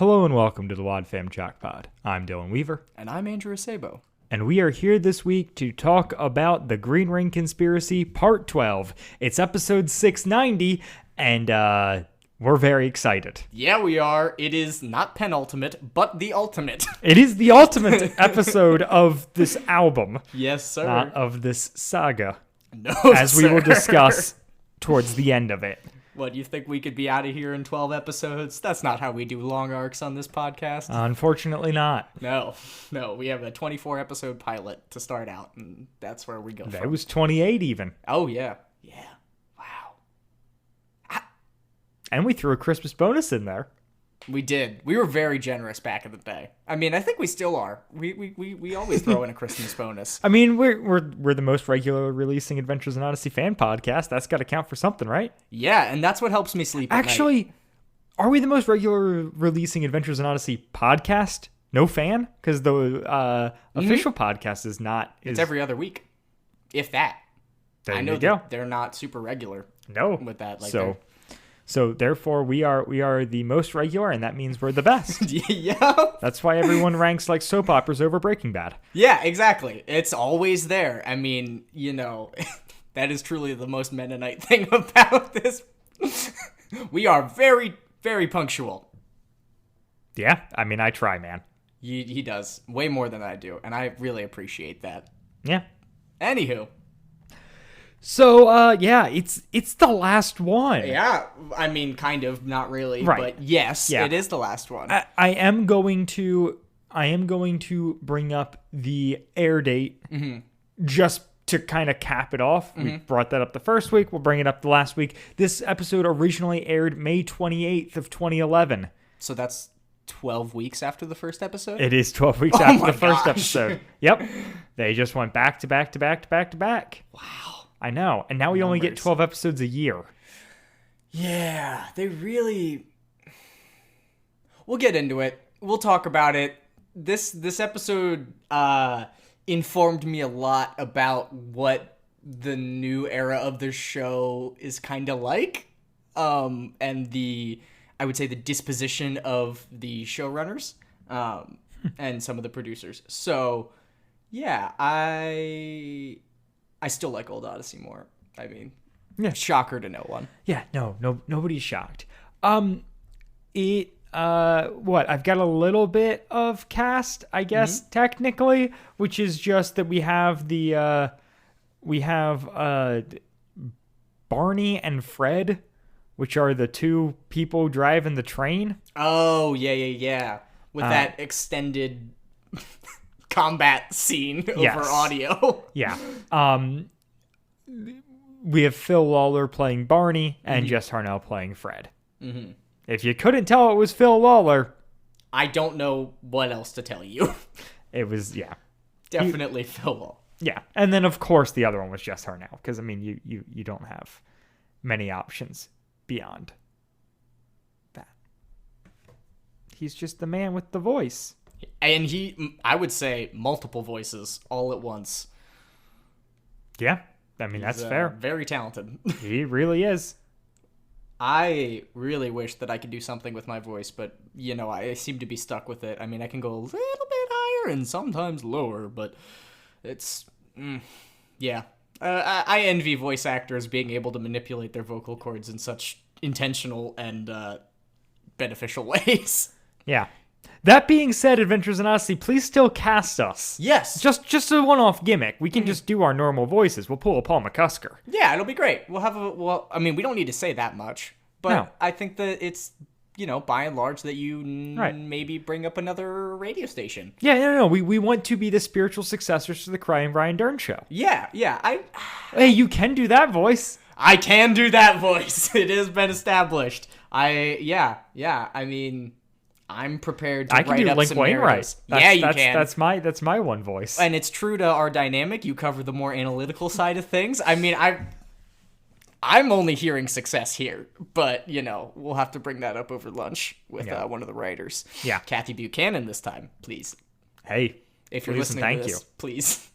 Hello and welcome to the Wad Fam Jock Pod. I'm Dylan Weaver. And I'm Andrew Sabo. And we are here this week to talk about the Green Ring Conspiracy Part 12. It's episode 690, and we're very excited. Yeah, we are. It is not penultimate, but the ultimate. It is the ultimate episode of this album. Yes, sir. Not of this saga. No, as we will discuss towards the end of it. What, you think we could be out of here in 12 episodes? That's not how we do long arcs on this podcast. Unfortunately not. No, we have a 24-episode pilot to start out, and that's where we go from. It was 28 even. Oh, yeah. Yeah. Wow. And we threw a Christmas bonus in there. We did. We were very generous back in the day. I mean, I think we still are. We always throw in a Christmas bonus. I mean, we're the most regular releasing Adventures in Odyssey fan podcast. That's got to count for something, right? Yeah, and that's what helps me sleep at Actually, night. Are we the most regular releasing Adventures in Odyssey podcast? No fan? Because the official podcast is not. It's every other week, if that. There I know you go. They're not super regular. No. With that, So therefore, we are the most regular, and that means we're the best. Yeah. That's why everyone ranks like soap operas over Breaking Bad. Yeah, exactly. It's always there. I mean, that is truly the most Mennonite thing about this. We are very, very punctual. Yeah, I mean, I try, man. He does way more than I do, and I really appreciate that. Yeah. Anywho. So, yeah, it's the last one. Yeah, I mean, kind of, not really, right. But yes, yeah. It is the last one. I am going to bring up the air date just to kind of cap it off. We brought that up the first week. We'll bring it up the last week. This episode originally aired May 28th of 2011. So that's 12 weeks after the first episode? It is 12 weeks after the first gosh. episode. Yep. They just went back to back to back to back to back. Wow. I know. And now we only get 12 episodes a year. Yeah, they really... We'll get into it. We'll talk about it. This episode informed me a lot about what the new era of the show is kind of like. And I would say the disposition of the showrunners and some of the producers. So, yeah, I still like Old Odyssey more. I mean, yeah. Shocker to no one. Yeah, no, nobody's shocked. What? I've got a little bit of cast, I guess, technically, which is just that we have Barney and Fred, which are the two people driving the train. Oh, yeah. With that extended combat scene over audio. Yeah. We have Phil Lawler playing Barney and Jess Harnell playing Fred. Mm-hmm. If you couldn't tell it was Phil Lawler, I don't know what else to tell you. It was, yeah. Definitely Phil Lawler. Yeah. And then, of course, the other one was Jess Harnell, because, I mean, you don't have many options beyond that. He's just the man with the voice. And I would say, multiple voices all at once. Yeah. I mean, that's fair. Very talented. He really is. I really wish that I could do something with my voice, but, I seem to be stuck with it. I mean, I can go a little bit higher and sometimes lower, but it's... yeah. I envy voice actors being able to manipulate their vocal cords in such intentional and beneficial ways. Yeah. That being said, Adventures in Odyssey, please still cast us. Yes. Just a one-off gimmick. We can just do our normal voices. We'll pull a Paul McCusker. Yeah, it'll be great. We don't need to say that much, but No. I think that it's, by and large that you maybe bring up another radio station. Yeah, no. We want to be the spiritual successors to the Cry and Brian Dern show. Yeah. Hey, you can do that voice. I can do that voice. It has been established. I mean... I'm prepared to I can write do up Link some Wainwright. narratives. You can. That's my one voice. And it's true to our dynamic. You cover the more analytical side of things. I mean, I'm only hearing success here, but we'll have to bring that up over lunch with one of the writers. Yeah, Kathy Buchanan this time, please. Hey, if you're listening to this, please.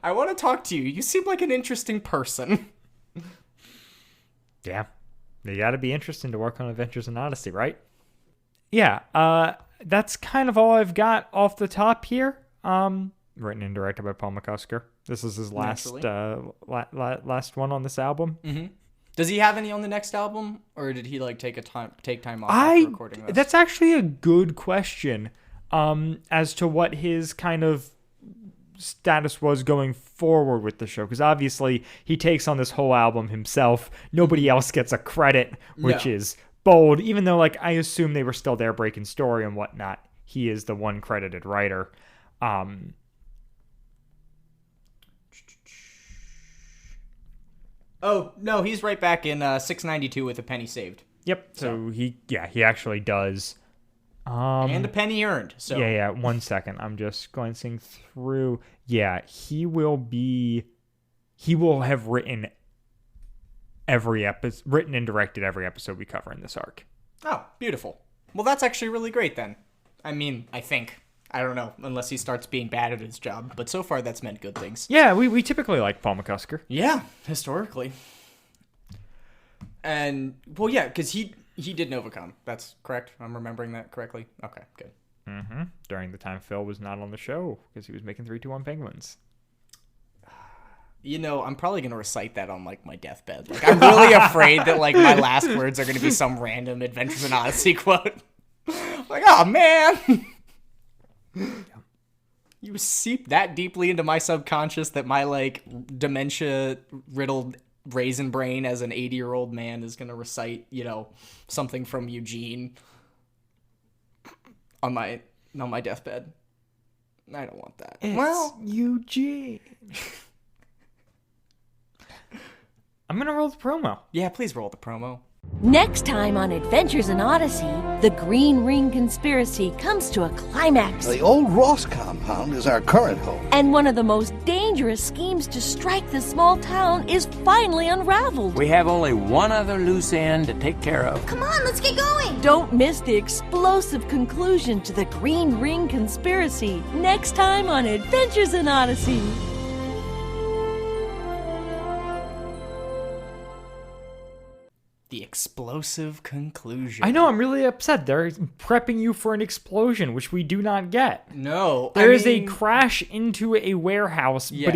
I want to talk to you. You seem like an interesting person. Yeah, you got to be interesting to work on Adventures in Odyssey, right? yeah, that's kind of all I've got off the top here. Written and directed by Paul McCusker. This is his last last one on this album. Mm-hmm. Does he have any on the next album, or did he like take time off after recording this? That's actually a good question. As to what his kind of status was going forward with the show, because obviously he takes on this whole album himself. Nobody else gets a credit, which is bold. Even though, like, I assume they were still there breaking story and whatnot. He is the one credited writer. Oh, no, he's right back in 692 with a penny saved. Yep. So he actually does. And a penny earned. So Yeah. 1 second. I'm just glancing through. Yeah, he will have written and directed every episode we cover in this arc. Oh, beautiful. Well, that's actually really great then. I mean, I think. I don't know, unless he starts being bad at his job. But so far, that's meant good things. Yeah, we typically like Paul McCusker. Yeah, historically. And, well, yeah, because he did Novacom. That's correct? I'm remembering that correctly? Okay, good. Mm-hmm. During the time Phil was not on the show, because he was making 3-2-1 Penguins. You know, I'm probably going to recite that on, like, my deathbed. Like, I'm really afraid that, like, my last words are going to be some random Adventures in Odyssey quote. Like, oh, man! You seep that deeply into my subconscious that my, like, dementia-riddled raisin brain as an 80-year-old man is going to recite, you know, something from Eugene on my deathbed. I don't want that. It's Eugene. I'm going to roll the promo. Yeah, please roll the promo. Next time on Adventures in Odyssey, the Green Ring Conspiracy comes to a climax. The old Ross compound is our current home. And one of the most dangerous schemes to strike this small town is finally unraveled. We have only one other loose end to take care of. Come on, let's get going. Don't miss the explosive conclusion to the Green Ring Conspiracy next time on Adventures in Odyssey. The explosive conclusion. I know, I'm really upset. They're prepping you for an explosion, which we do not get. No. There is a crash into a warehouse, but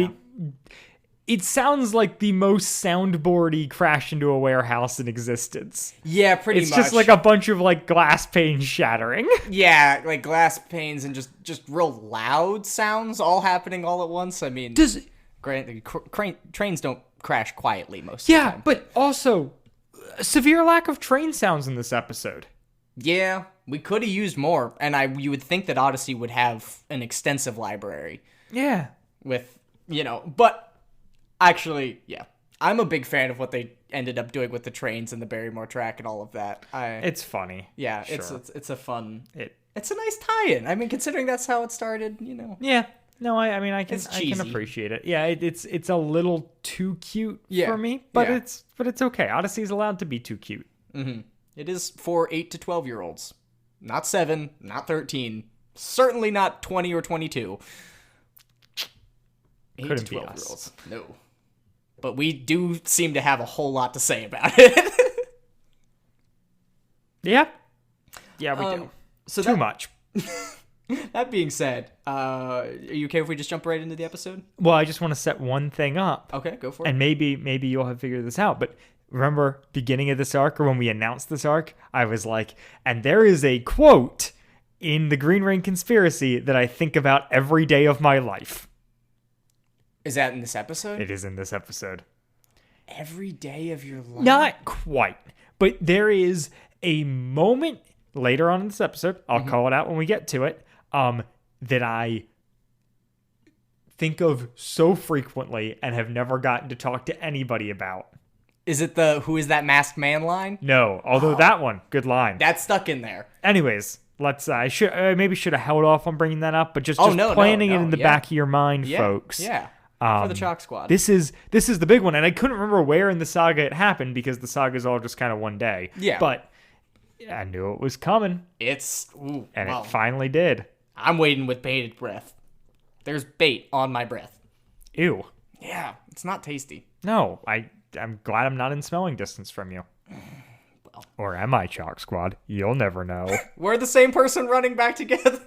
it sounds like the most soundboardy crash into a warehouse in existence. Yeah, pretty much. It's just like a bunch of like glass panes shattering. Yeah, like glass panes and just real loud sounds all happening all at once. I mean, trains don't crash quietly most of the time. Yeah, but also severe lack of train sounds in this episode. Yeah, we could have used more, and you would think that Odyssey would have an extensive library. Yeah. With, you know, but actually, yeah. I'm a big fan of what they ended up doing with the trains and the Barrymore track and all of that. It's funny. Yeah, sure. it's a fun... It's a nice tie-in. I mean, considering that's how it started, you know. Yeah. No, I mean, I can appreciate it. Yeah, it's a little too cute for me, but it's okay. Odyssey's allowed to be too cute. Mm-hmm. It is for 8 to 12-year-olds. Not 7, not 13. Certainly not 20 or 22. 8 Couldn't to be 12-year-olds. No. But we do seem to have a whole lot to say about it. Yeah. Yeah, we do. So too much. That being said, are you okay if we just jump right into the episode? Well, I just want to set one thing up. Okay, go for it. And maybe you'll have figured this out. But remember, beginning of this arc, or when we announced this arc, I was like, and there is a quote in the Green Ring Conspiracy that I think about every day of my life. Is that in this episode? It is in this episode. Every day of your life? Not quite. But there is a moment later on in this episode, I'll call it out when we get to it, that I think of so frequently and have never gotten to talk to anybody about. Is it the "Who is that masked man" line? No, although that one, good line. That's stuck in there. Anyways, let's. I should have held off on bringing that up, but just planning it in the back of your mind, folks. Yeah. For the Chalk Squad. This is the big one, and I couldn't remember where in the saga it happened because the saga's all just kind of one day. Yeah. But I knew it was coming. It finally did. I'm waiting with bated breath. There's bait on my breath. Ew. Yeah, it's not tasty. No, I'm glad I'm not in smelling distance from you. Well, Or am I, Chalk Squad? You'll never know. We're the same person running back together,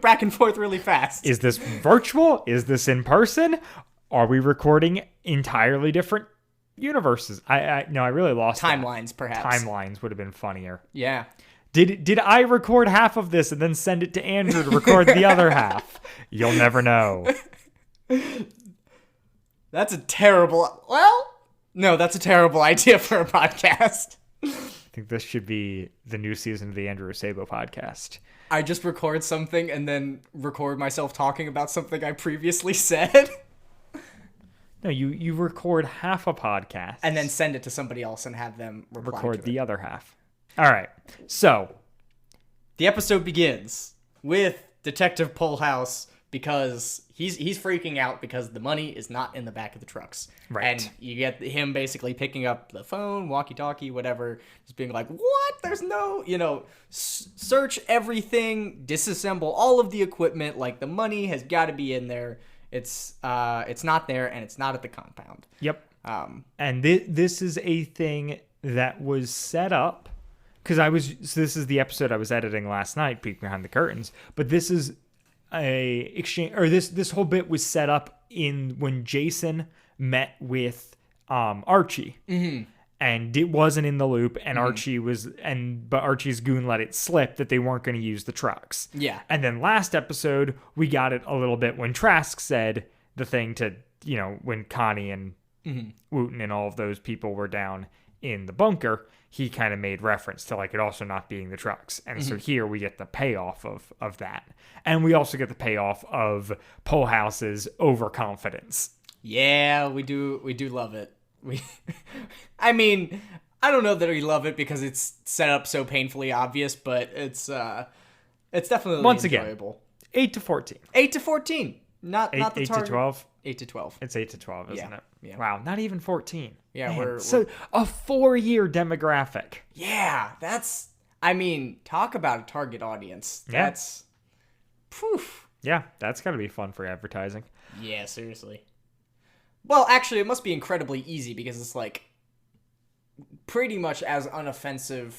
back and forth really fast. Is this virtual? Is this in person? Are we recording entirely different universes? I really lost Timelines, that. perhaps. Timelines would have been funnier. Yeah. Did I record half of this and then send it to Andrew to record the other half? You'll never know. That's a terrible... Well, no, that's a terrible idea for a podcast. I think this should be the new season of the Andrew Sabo podcast. I just record something and then record myself talking about something I previously said. No, you record half a podcast. And then send it to somebody else and have them record the other half. All right. So, the episode begins with Detective Polehouse because he's freaking out because the money is not in the back of the trucks. Right. And you get him basically picking up the phone, walkie-talkie, whatever, just being like, what? There's no, search everything, disassemble all of the equipment. Like, the money has got to be in there. It's not there, and it's not at the compound. Yep. And this is a thing that was set up because this is the episode I was editing last night, peek behind the curtains. But this is a exchange, or this whole bit was set up in when Jason met with Archie, and it wasn't in the loop, and but Archie's goon let it slip that they weren't going to use the trucks. Yeah. And then last episode we got it a little bit when Trask said the thing to when Connie and Wooten and all of those people were down in the bunker. He kind of made reference to like it also not being the trucks. And so here we get the payoff of that. And we also get the payoff of Polehouse's overconfidence. Yeah, we do love it. I mean, I don't know that we love it because it's set up so painfully obvious, but it's definitely once enjoyable. Again, 8 to 14. 8 to 14. Not the 8 target. to 12. 8 to 12. It's 8 to 12, isn't it? Yeah. Wow, not even 14. Yeah, Man, we're so a 4-year demographic. Yeah, talk about a target audience. Yeah. That's poof. Yeah, that's got to be fun for advertising. Yeah, seriously. Well, actually, it must be incredibly easy because it's like pretty much as unoffensive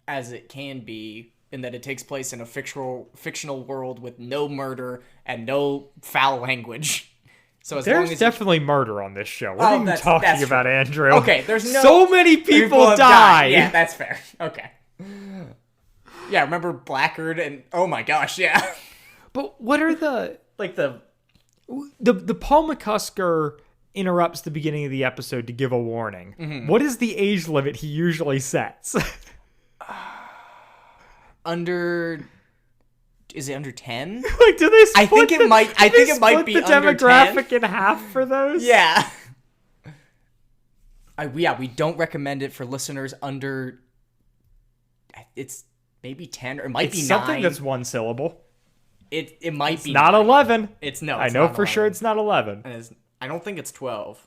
as it can be in that it takes place in a fictional world with no murder and no foul language. So there's definitely murder on this show. What are you talking that's about, true. Andrew? Okay, there's no... So many people have die. Yeah, that's fair. Okay. Yeah, remember Blackguard and... Oh my gosh, yeah. But what are the... Like the Paul McCusker interrupts the beginning of the episode to give a warning. Mm-hmm. What is the age limit he usually sets? Under... Is it under 10? Like, do they split I think it might be the under demographic 10? in half for those? Yeah. We don't recommend it for listeners under... It's maybe 10 or it might be 9. Something that's one syllable. It might be not 9. 11. It's I know for 11. Sure it's not 11. And I don't think it's 12.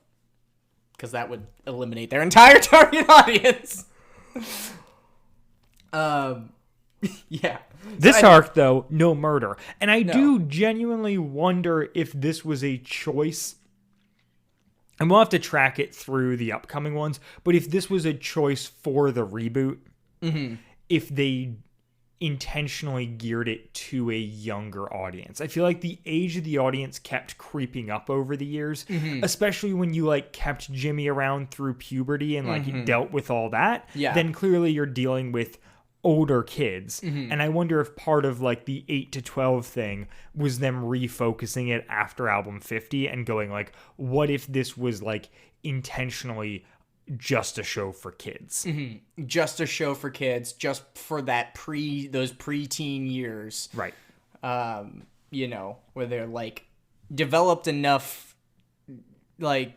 Because that would eliminate their entire target audience. Yeah. This arc, though, no murder. And I do genuinely wonder if this was a choice. And we'll have to track it through the upcoming ones. But if this was a choice for the reboot, if they intentionally geared it to a younger audience. I feel like the age of the audience kept creeping up over the years, especially when you like kept Jimmy around through puberty and like dealt with all that. Yeah. Then clearly you're dealing with older kids. And I wonder if part of like the 8 to 12 thing was them refocusing it after album 50 and going like, what if this was like intentionally just a show for kids? Just a show for kids, just for that those preteen years. Right. Where they're like developed enough, like,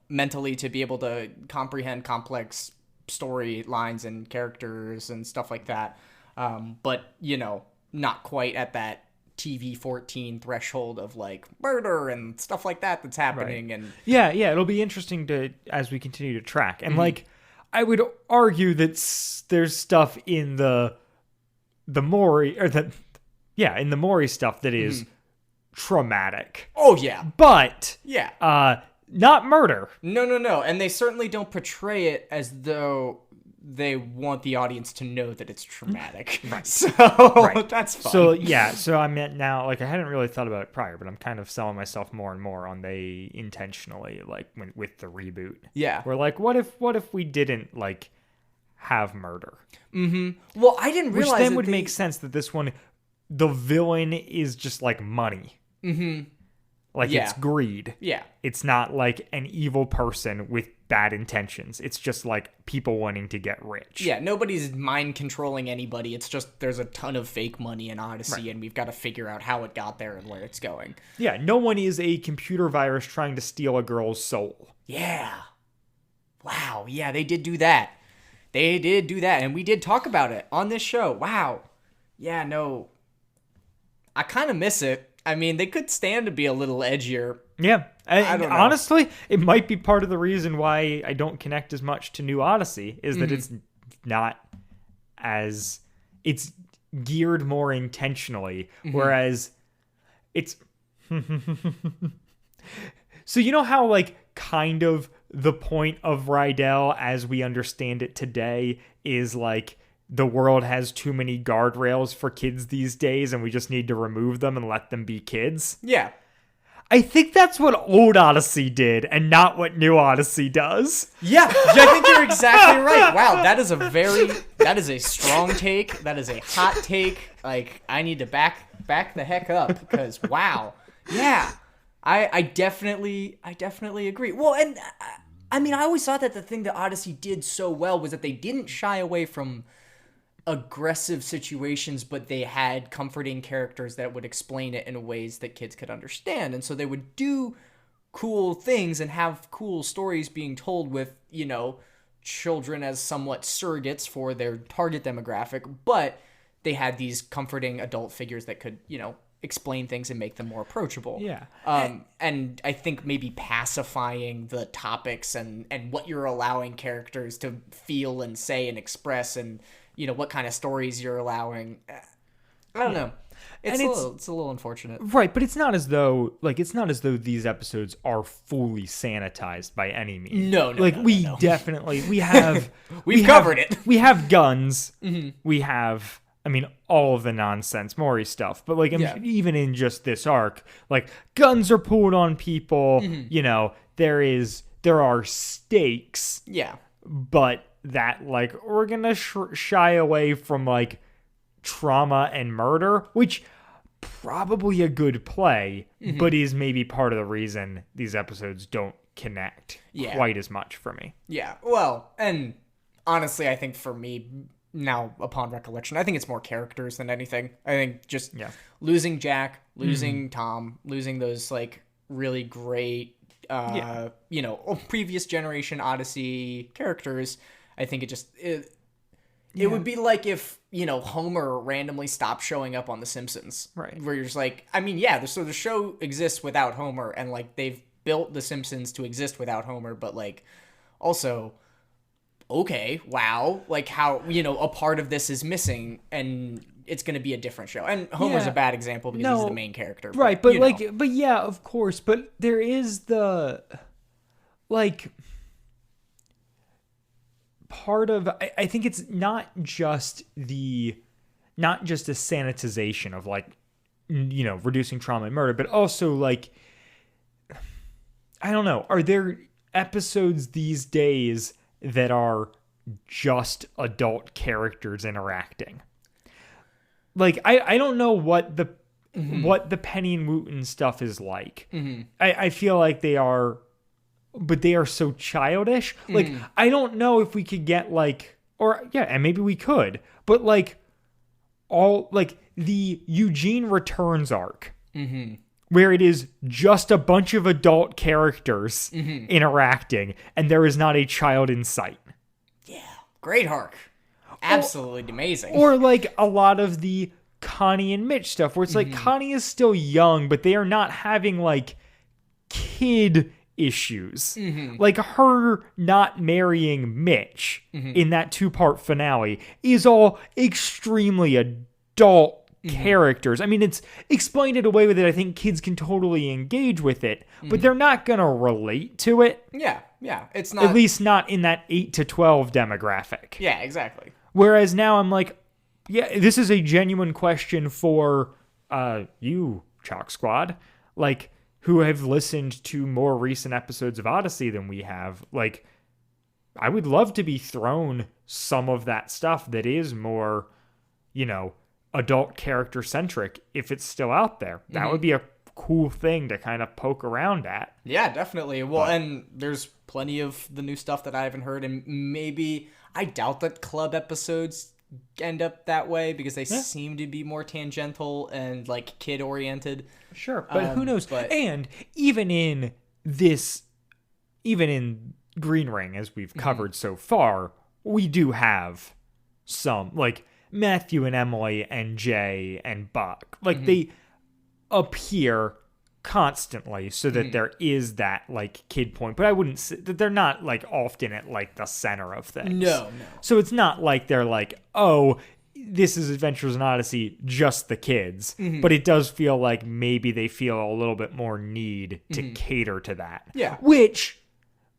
mentally to be able to comprehend complex storylines and characters and stuff like that. But, not quite at that TV 14 threshold of like murder and stuff like that that's happening. Right. And yeah, it'll be interesting to as we continue to track. And like I would argue that there's stuff in the Maury in the Maury stuff that is traumatic. Oh yeah. But yeah. Not murder. No. And they certainly don't portray it as though they want the audience to know that it's traumatic. Right. So that's fine. So yeah, so I meant now, like I hadn't really thought about it prior, but I'm kind of selling myself more and more on they intentionally, like with the reboot. Yeah. We're like, what if we didn't like have murder? Well, I didn't realize Which then that would they- make sense that this one, the villain is just like money. Like Yeah. it's greed. Yeah. It's not like an evil person with bad intentions. It's just like people wanting to get rich. Yeah, nobody's mind controlling anybody. It's just there's a ton of fake money in Odyssey, and we've got to figure out how it got there and where it's going. Yeah, no one is a computer virus trying to steal a girl's soul. Yeah. Wow. Yeah, they did do that. They did do that, and we did talk about it on this show. Wow. Yeah, no. I kind of miss it. I mean, they could stand to be a little edgier. Yeah. I don't know. Honestly, it might be part of the reason why I don't connect as much to New Odyssey is that it's not as... It's geared more intentionally, whereas it's... So you know how, like, kind of the point of Rydell, as we understand it today, is, like, the world has too many guardrails for kids these days and we just need to remove them and let them be kids? Yeah. I think that's what old Odyssey did and not what New Odyssey does. Yeah, I think you're exactly right. Wow, that is a strong take. That is a hot take. Like, I need to back the heck up because wow. Yeah. I definitely agree. Well, and I mean, I always thought that the thing that Odyssey did so well was that they didn't shy away from aggressive situations, but they had comforting characters that would explain it in ways that kids could understand. And so they would do cool things and have cool stories being told with, you know, children as somewhat surrogates for their target demographic, but they had these comforting adult figures that could, you know, explain things and make them more approachable. Yeah. And I think maybe pacifying the topics and what you're allowing characters to feel and say and express, and you know what kind of stories you're allowing. I don't know. It's a little unfortunate. Right, but it's not as though these episodes are fully sanitized by any means. No, Definitely we have We've covered it. We have guns. We have, I mean, all of the nonsense Maury stuff, but like even in just this arc, like guns are pulled on people. You know, there are stakes. Yeah. But that like we're gonna shy away from like trauma and murder, which probably a good play, but is maybe part of the reason these episodes don't connect quite as much for me. Yeah. Well, and honestly, I think for me now, upon recollection, I think it's more characters than anything. I think just losing Jack, losing Tom, losing those like really great, you know, previous generation Odyssey characters. I think it would be like if, you know, Homer randomly stopped showing up on The Simpsons. Right. Where you're just like, I mean, yeah, so the show exists without Homer, and like they've built The Simpsons to exist without Homer, but like also, okay, wow, like how, you know, a part of this is missing and it's going to be a different show. And Homer's a bad example because he's the main character. Right, but you know. but yeah, of course, but there is the like part of I think it's not just a sanitization of like, you know, reducing trauma and murder, but also like, I don't know, are there episodes these days that are just adult characters interacting? Like I don't know what the Penny and Wooten stuff is like. I feel like they are, but they are so childish. Like, I don't know if we could get like, and maybe we could, but like all like the Eugene Returns arc, where it is just a bunch of adult characters interacting and there is not a child in sight. Yeah. Great arc. Absolutely amazing. Or like a lot of the Connie and Mitch stuff where it's like Connie is still young, but they are not having like kid issues. Like her not marrying Mitch in that 2-part finale is all extremely adult characters. I mean, it's explained in a way that I think kids can totally engage with it, but they're not going to relate to it. Yeah. It's not. At least not in that 8 to 12 demographic. Yeah, exactly. Whereas now I'm like, yeah, this is a genuine question for you, Chalk Squad, like, who have listened to more recent episodes of Odyssey than we have. Like, I would love to be thrown some of that stuff that is more, adult character centric if it's still out there. That would be a cool thing to kind of poke around at. Yeah, definitely. Well, and there's plenty of the new stuff that I haven't heard, and maybe I doubt that club episodes end up that way because they seem to be more tangential and like kid oriented. Sure, but who knows? But and even in Green Ring, as we've covered so far, we do have some, like, Matthew and Emily and Jay and Buck. Like, they appear constantly so that there is that, like, kid point. But I wouldn't say that they're not, like, often at, like, the center of things. No. So it's not like they're like, oh, this is Adventures in Odyssey, just the kids. But it does feel like maybe they feel a little bit more need to cater to that. Yeah. Which,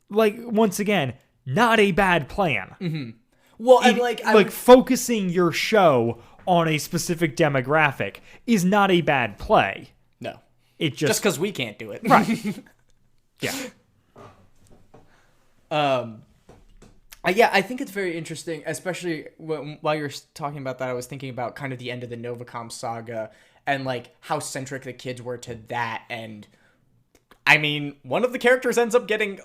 like, once again, not a bad plan. Well, and like focusing your show on a specific demographic is not a bad play. No. It Just because we can't do it. Right. Yeah. Yeah, I think it's very interesting, especially while you're talking about that, I was thinking about kind of the end of the Novacom saga and like how centric the kids were to that. And I mean, one of the characters ends up getting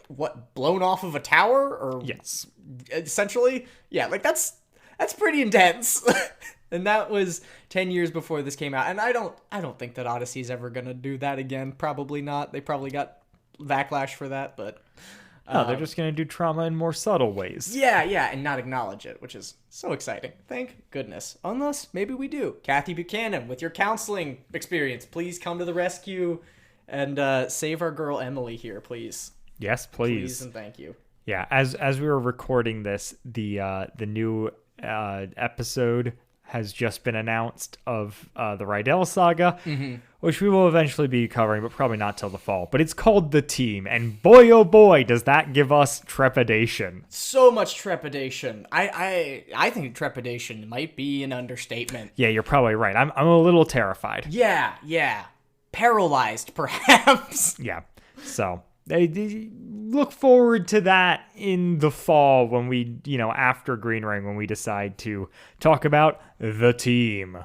blown off of a tower, or Yes. Essentially. Yeah, like that's pretty intense. And that was 10 years before this came out. And I don't think that Odyssey's ever gonna do that again. Probably not. They probably got backlash for that, but No, they're just going to do trauma in more subtle ways. yeah, and not acknowledge it, which is so exciting. Thank goodness. Unless maybe we do. Kathy Buchanan, with your counseling experience, please come to the rescue and save our girl Emily here, please. Yes, Please please. and thank you. Yeah, as we were recording this, the new episode has just been announced of the Rydell saga, which we will eventually be covering, but probably not till the fall. But it's called The Team, and boy, oh boy, does that give us trepidation. So much trepidation. I think trepidation might be an understatement. Yeah, you're probably right. I'm a little terrified. Yeah. Paralyzed, perhaps. Yeah, so they look forward to that in the fall when we, after Green Ring, when we decide to talk about The Team.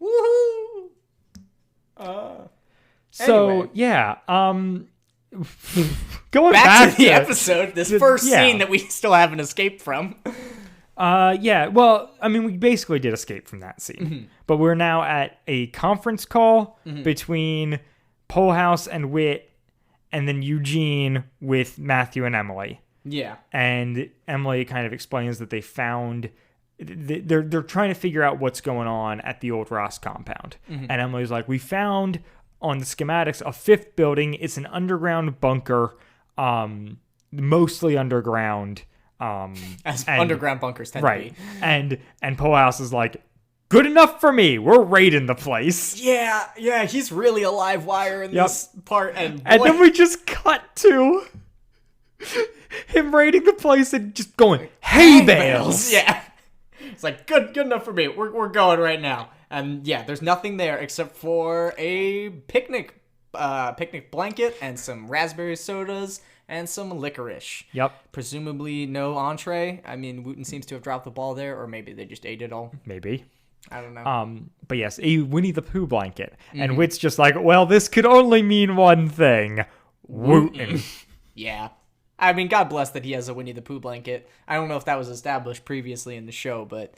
Woohoo! So, Anyway. yeah, going Back to the episode, this first yeah. scene that we still haven't escaped from. Yeah, well, I mean, we basically did escape from that scene, but we're now at a conference call between Polehouse and Whit, and then Eugene with Matthew and Emily. Yeah. And Emily kind of explains that they found they're trying to figure out what's going on at the old Ross compound. And Emily's like, we found on the schematics a fifth building. It's an underground bunker, mostly underground. As underground bunkers tend to be. And Polehouse is like, good enough for me. We're raiding the place. Yeah, he's really a live wire in this part. And then we just cut to him raiding the place and just going, hay bales. Yeah. It's like, good enough for me. We're going right now. And yeah, there's nothing there except for a picnic blanket and some raspberry sodas and some licorice. Yep. Presumably no entree. I mean, Wooten seems to have dropped the ball there, or maybe they just ate it all. Maybe. I don't know. But yes, a Winnie the Pooh blanket. And Whit's just like, well, this could only mean one thing. Wooten. Yeah. I mean, God bless that he has a Winnie the Pooh blanket. I don't know if that was established previously in the show, but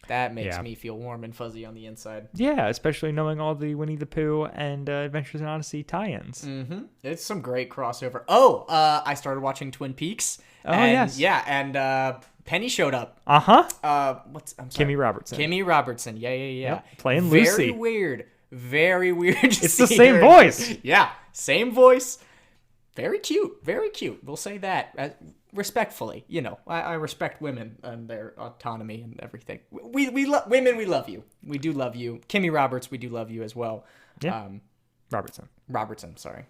that makes me feel warm and fuzzy on the inside. Yeah, especially knowing all the Winnie the Pooh and Adventures in Odyssey tie-ins. It's some great crossover. Oh, I started watching Twin Peaks. Yes. Yeah, and Penny showed up. Uh-huh. I'm sorry. Kimmy Robertson. Kimmy Robertson. Yeah. Yep, playing Lucy. Very weird. To It's the see same her. voice. Yeah, same voice. very cute. Very cute. We'll say that respectfully. You know, I respect women and their autonomy and everything. We love women. We love you. We do love you. Kimmy Roberts, we do love you as well. Yeah. Robertson, sorry.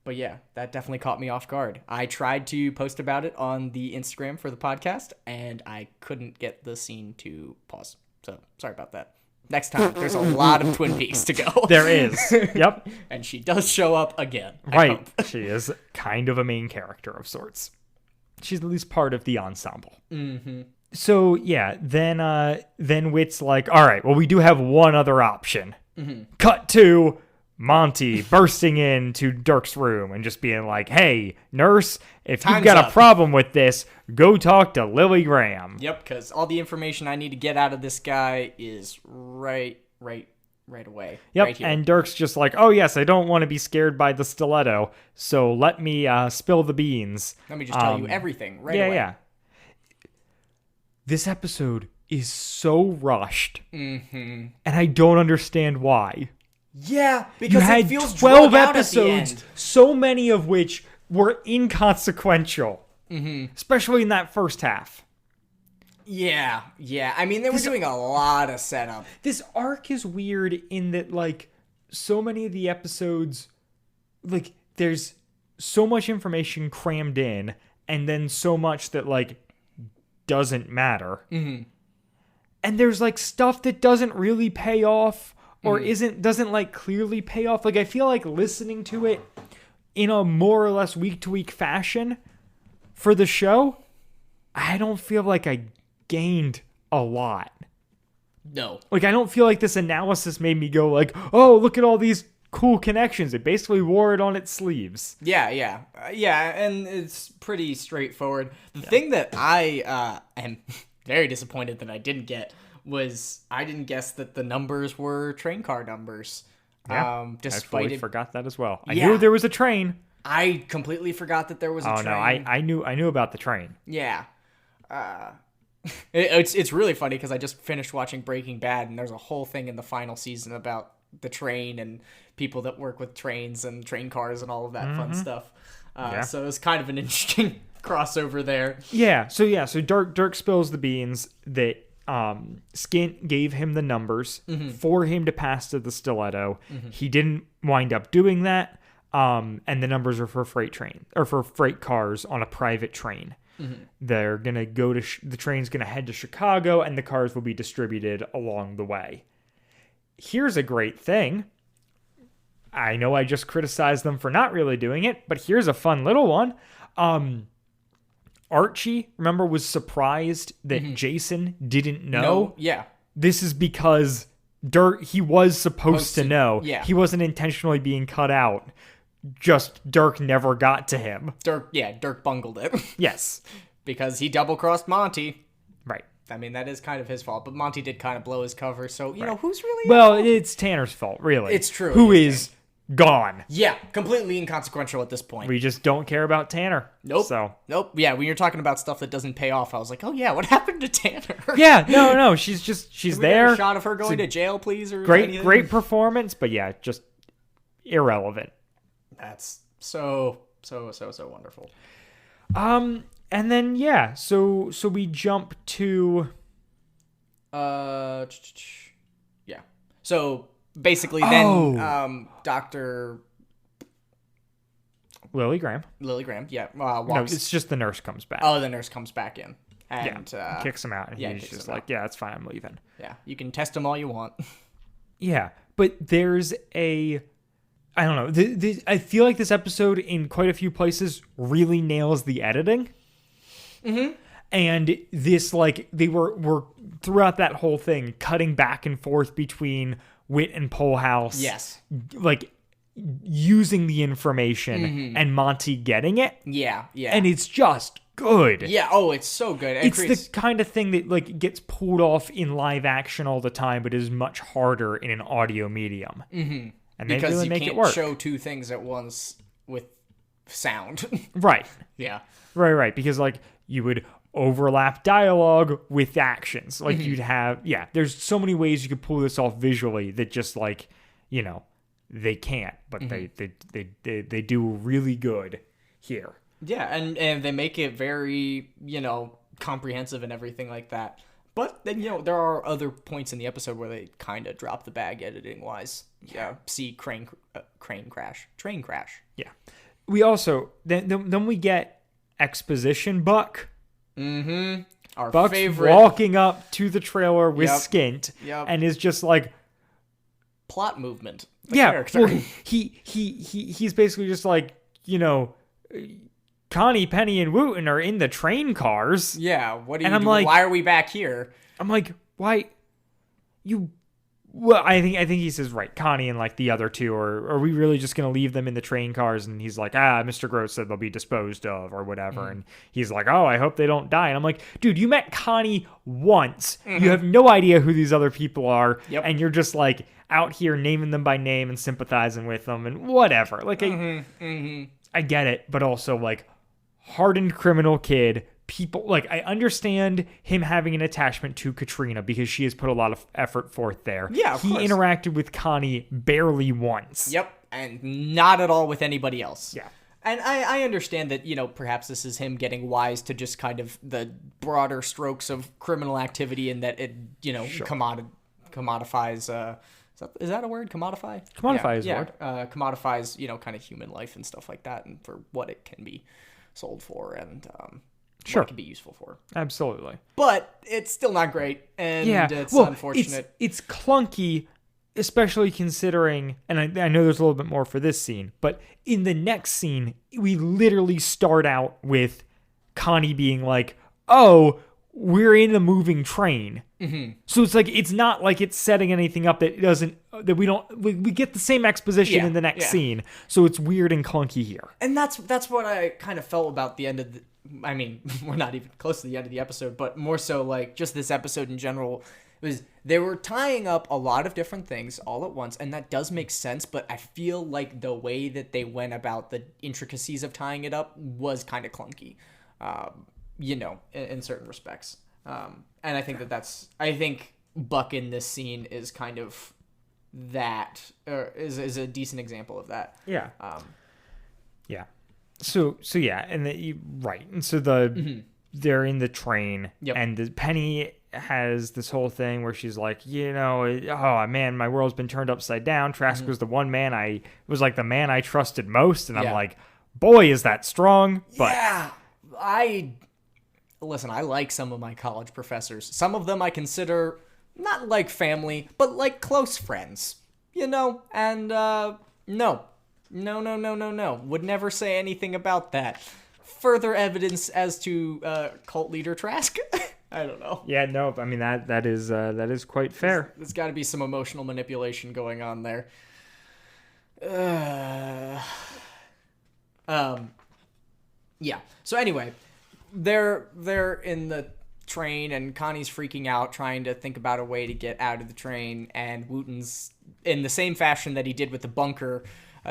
But yeah, that definitely caught me off guard. I tried to post about it on the Instagram for the podcast, and I couldn't get the scene to pause. So sorry about that. Next time, there's a lot of Twin Peaks to go. There is. Yep. And she does show up again. Right. She is kind of a main character of sorts. She's at least part of the ensemble. Mm-hmm. So yeah, then Wit's like, all right, well, we do have one other option. Mm-hmm. Cut to Monty bursting into Dirk's room and just being like, hey, nurse, if you've got a problem with this, go talk to Lily Graham. Yep, because all the information I need to get out of this guy is right away. Yep, right here. And Dirk's just like, oh, yes, I don't want to be scared by the stiletto, so let me spill the beans. Let me just tell you everything right away. Yeah. This episode is so rushed, and I don't understand why. Yeah, because you had it feels 12 drug out episodes, at the end. so many of which were inconsequential, especially in that first half. Yeah. I mean, they were doing a lot of setup. This arc is weird in that, like, so many of the episodes, like, there's so much information crammed in, and then so much that, like, doesn't matter. Mm-hmm. And there's, like, stuff that doesn't really pay off, or doesn't like clearly pay off. Like, I feel like listening to it in a more or less week-to-week fashion for the show, I don't feel like I gained a lot. No. Like, I don't feel like this analysis made me go like, oh, look at all these cool connections. It basically wore it on its sleeves. Yeah, and it's pretty straightforward. The thing that I am very disappointed that I didn't get was I didn't guess that the numbers were train car numbers. Yeah, Despite I forgot that as well. I knew there was a train. I completely forgot that there was a train. Oh no, I knew about the train. Yeah. It's really funny because I just finished watching Breaking Bad, and there's a whole thing in the final season about the train and people that work with trains and train cars and all of that fun stuff. So it was kind of an interesting crossover there. Yeah. So Dirk spills the beans that Skint gave him the numbers for him to pass to the stiletto. He didn't wind up doing that. And the numbers are for freight cars on a private train. They're going to go to, the train's going to head to Chicago, and the cars will be distributed along the way. Here's a great thing. I know I just criticized them for not really doing it, but here's a fun little one. Archie, remember, was surprised that Jason didn't know. No, yeah. This is because Dirk, he was supposed to know. Yeah. He wasn't intentionally being cut out. Just Dirk never got to him. Dirk bungled it. Yes. Because he double-crossed Monty. Right. I mean, that is kind of his fault, but Monty did kind of blow his cover, so, you know, who's really... Well, it's Tanner's fault, really. It's true. Who is gone. Yeah, completely inconsequential at this point. We just don't care about Tanner. Nope. Nope. Yeah, when you're talking about stuff that doesn't pay off, I was like, oh yeah, what happened to Tanner? Yeah, no, she's Can we there. get a shot of her going to jail, please? Or great performance, but yeah, just irrelevant. That's so wonderful. And then yeah, so we jump to yeah. So basically then Dr. Lily Graham, yeah, no, walks. it's just the nurse comes back. Oh, the nurse comes back in and kicks him out, and he's just like, yeah, it's fine, I'm leaving. Yeah, you can test him all you want. Yeah, but there's I don't know. I feel like this episode, in quite a few places, really nails the editing. Mm-hmm. And this, like, they were throughout that whole thing, cutting back and forth between Whit and Polehouse. Yes. Like, using the information and Monty getting it. Yeah. And it's just good. Yeah, it's so good. It's the kind of thing that, like, gets pulled off in live action all the time, but is much harder in an audio medium. Mm-hmm. And they really make it work. Because you can't show two things at once with sound. Right. Yeah. Right. Because, like, you would overlap dialogue with actions. Like, you'd have... Yeah, there's so many ways you could pull this off visually that just, like, you know, they can't, but they do really good here. Yeah, and they make it very, comprehensive and everything like that. But then, there are other points in the episode where they kind of drop the bag editing wise. Yeah, see train crash. Yeah. We also then we get exposition Buck. Mm-hmm. Our Buck's favorite walking up to the trailer with Skint and is just like plot movement. Character. Well, he's basically just like, Connie, Penny, and Wooten are in the train cars. Yeah, what do you and I'm do? like, why are we back here? I'm like, why? Well, I think he says, right, Connie and like the other two, or are we really just going to leave them in the train cars? And he's like, Mr. Gross said they'll be disposed of or whatever. And he's like, oh, I hope they don't die. And I'm like, dude, you met Connie once. You have no idea who these other people are. Yep. And you're just like out here naming them by name and sympathizing with them and whatever. Like, I get it, but also like hardened criminal kid. People like I understand him having an attachment to Katrina because she has put a lot of effort forth there. Yeah, of he course. interacted with Connie barely once. Yep, and not at all with anybody else. Yeah. And I understand that, perhaps this is him getting wise to just kind of the broader strokes of criminal activity and that it, Sure. commodifies, is that a word? Commodify? Commodify is a word. Commodifies, kind of human life and stuff like that and for what it can be sold for and Sure. what it can be useful for. Absolutely. But it's still not great, and it's well, unfortunate. It's clunky, especially considering, and I know there's a little bit more for this scene, but in the next scene, we literally start out with Connie being like, oh, we're in a moving train. Mm-hmm. So it's like, it's not like it's setting anything up that we get the same exposition in the next scene. So it's weird and clunky here. And that's what I kind of felt about the end of I mean, we're not even close to the end of the episode, but more so like just this episode in general was they were tying up a lot of different things all at once, and that does make sense, but I feel like the way that they went about the intricacies of tying it up was kind of clunky, in certain respects. And I think I think Buck in this scene is kind of that, or is a decent example of that. Yeah. Yeah. So yeah, and right, and so they're in the train, and Penny has this whole thing where she's like, oh man, my world's been turned upside down. Trask was the one man was like the man I trusted most, and I'm like, boy, is that strong. But yeah, I like some of my college professors. Some of them I consider not like family, but like close friends, and no. Would never say anything about that. Further evidence as to cult leader Trask? I don't know. Yeah, no, I mean that is quite fair. There's got to be some emotional manipulation going on there. Yeah. So anyway, they're in the train and Connie's freaking out trying to think about a way to get out of the train, and Wooten's in the same fashion that he did with the bunker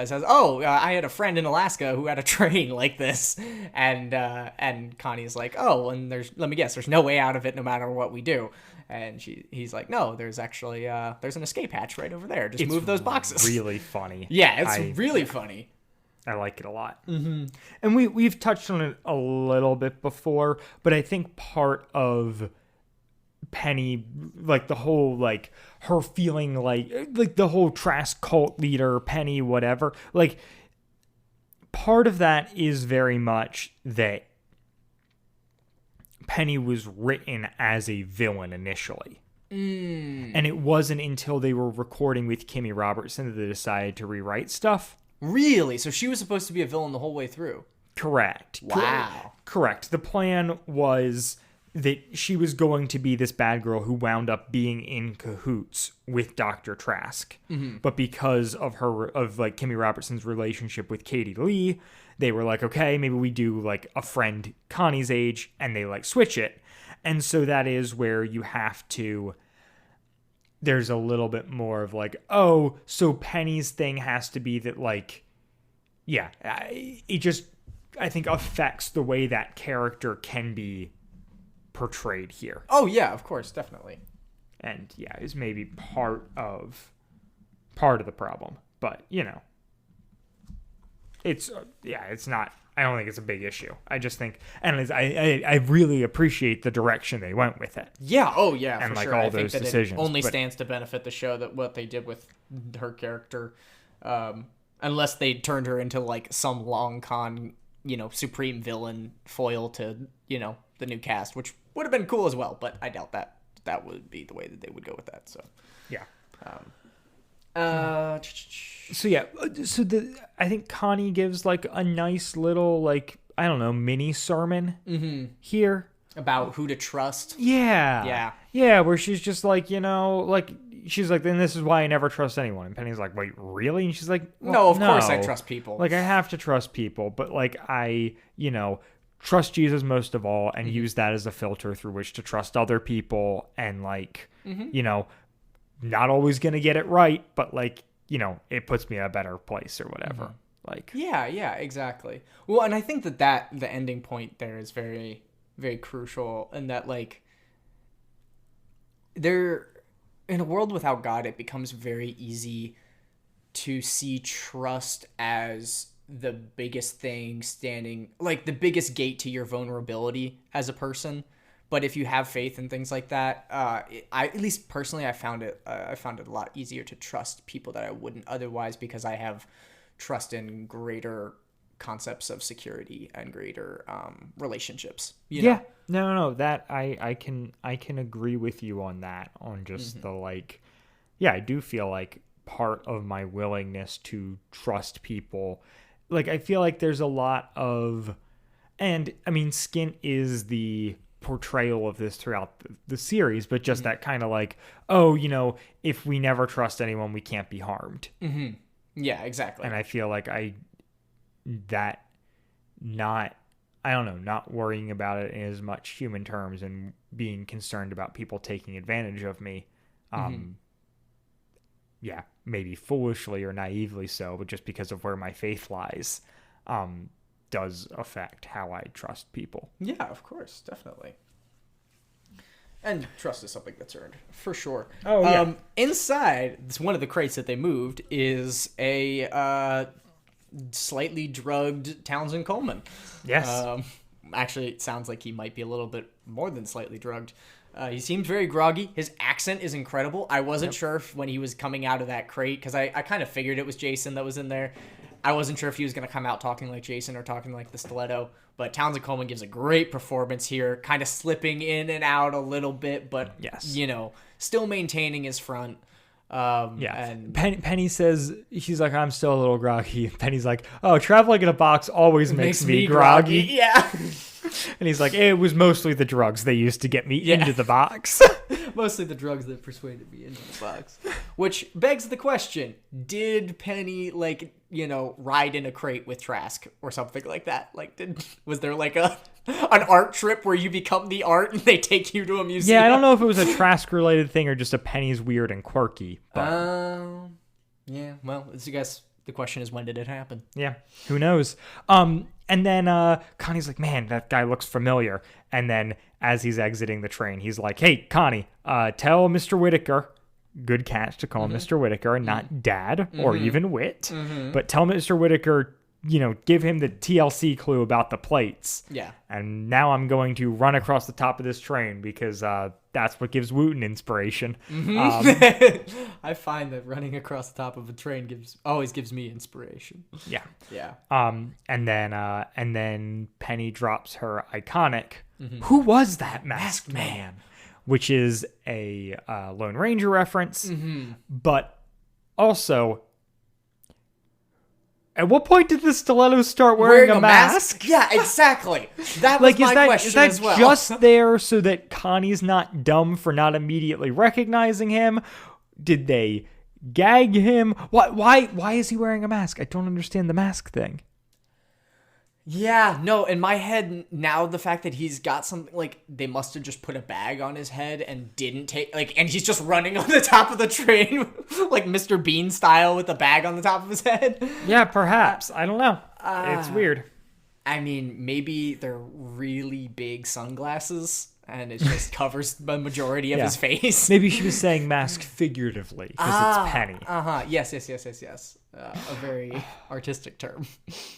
says, I had a friend in Alaska who had a train like this, and Connie's like, and let me guess, there's no way out of it no matter what we do. And he's like, no, there's actually there's an escape hatch right over there, just move those boxes. Really funny. Yeah, it's really funny. I like it a lot. Mm-hmm. And we've touched on it a little bit before, but I think part of Penny, like the whole, like her feeling like the whole Trask cult leader, Penny, whatever, like part of that is very much that Penny was written as a villain initially. And it wasn't until they were recording with Kimmy Robertson that they decided to rewrite stuff. Really? So she was supposed to be a villain the whole way through? Correct. Wow. Correct. The plan was that she was going to be this bad girl who wound up being in cahoots with Dr. Trask. Mm-hmm. But because of Kimmy Robertson's relationship with Katie Lee, they were like, okay, maybe we do like a friend Connie's age, and they like switch it. And so that is where you have to, there's a little bit more of like, oh, so Penny's thing has to be that like, yeah, it just, I think affects the way that character can be portrayed here. Oh yeah, of course, definitely. And yeah, is maybe part of the problem. But, it's not. I don't think it's a big issue. I just think, and I really appreciate the direction they went with it. Yeah. Oh, yeah. And for like sure. all I think those that decisions. it only but- stands to benefit the show that what they did with her character, unless they turned her into like some long con, supreme villain foil to the new cast, which would have been cool as well. But I doubt that would be the way that they would go with that. So Yeah. I think Connie gives like a nice little like, I don't know, mini sermon here about who to trust. Yeah, where she's just like, she's like, then this is why I never trust anyone. And Penny's like, wait, really? And she's like, well, no, of course I trust people. Like I have to trust people, but like I trust Jesus most of all, and use that as a filter through which to trust other people, and like not always gonna get it right, but like it puts me in a better place or whatever. Like yeah, exactly. Well, and I think that the ending point there is very, very crucial, and that like there, in a world without God, it becomes very easy to see trust as the biggest thing standing, like the biggest gate to your vulnerability as a person. But if you have faith and things like that, at least personally, I found it a lot easier to trust people that I wouldn't otherwise, because I have trust in greater concepts of security and greater relationships. Yeah, no, that I can agree with you on that. On just the like, yeah, I do feel like part of my willingness to trust people, like I feel like there's a lot of, and I mean, Skint is the portrayal of this throughout the series, but just that kind of like, oh, if we never trust anyone, we can't be harmed. Yeah, exactly. And I feel like not worrying about it in as much human terms and being concerned about people taking advantage of me. Yeah, maybe foolishly or naively so, but just because of where my faith lies, does affect how I trust people. Yeah, of course, definitely. And trust is something that's earned, for sure. Oh, yeah. Inside, one of the crates that they moved is a slightly drugged Townsend Coleman. Yes. Actually, it sounds like he might be a little bit more than slightly drugged. He seemed very groggy. His accent is incredible. I wasn't sure if when he was coming out of that crate, because I kind of figured it was Jason that was in there. I wasn't sure if he was going to come out talking like Jason or talking like the Stiletto, but Townsend Coleman gives a great performance here, kind of slipping in and out a little bit, but, yes, still maintaining his front. And Penny says, she's like, I'm still a little groggy. Penny's like, oh, traveling in a box always makes me groggy. Yeah. And he's like, it was mostly the drugs they used to get me into the box. Mostly the drugs that persuaded me into the box. Which begs the question, did Penny, ride in a crate with Trask or something like that? Was there an art trip where you become the art and they take you to a museum? Yeah, I don't know if it was a Trask-related thing or just a Penny's weird and quirky. But... yeah, well, I guess the question is, when did it happen? Yeah, who knows? And then Connie's like, man, that guy looks familiar. And then as he's exiting the train, he's like, hey, Connie, tell Mr. Whitaker, good catch to call him Mr. Whitaker and not Dad or even Whit, but tell Mr. Whitaker, give him the TLC clue about the plates. Yeah. And now I'm going to run across the top of this train because that's what gives Wooten inspiration. I find that running across the top of a train always gives me inspiration. Yeah. Yeah. And then Penny drops her iconic, who was that masked man? Which is a Lone Ranger reference, but also, at what point did the Stiletto start wearing a mask? Yeah, exactly. That was my question as well. Is that just there so that Connie's not dumb for not immediately recognizing him? Did they gag him? Why is he wearing a mask? I don't understand the mask thing. Yeah, no, in my head now, the fact that he's got something, they must have just put a bag on his head and didn't take, and he's just running on the top of the train, like Mr. Bean style with a bag on the top of his head. Yeah, perhaps. I don't know. It's weird. I mean, maybe they're really big sunglasses and it just covers the majority of his face. Maybe she was saying mask figuratively because it's Penny. Yes. a very artistic term.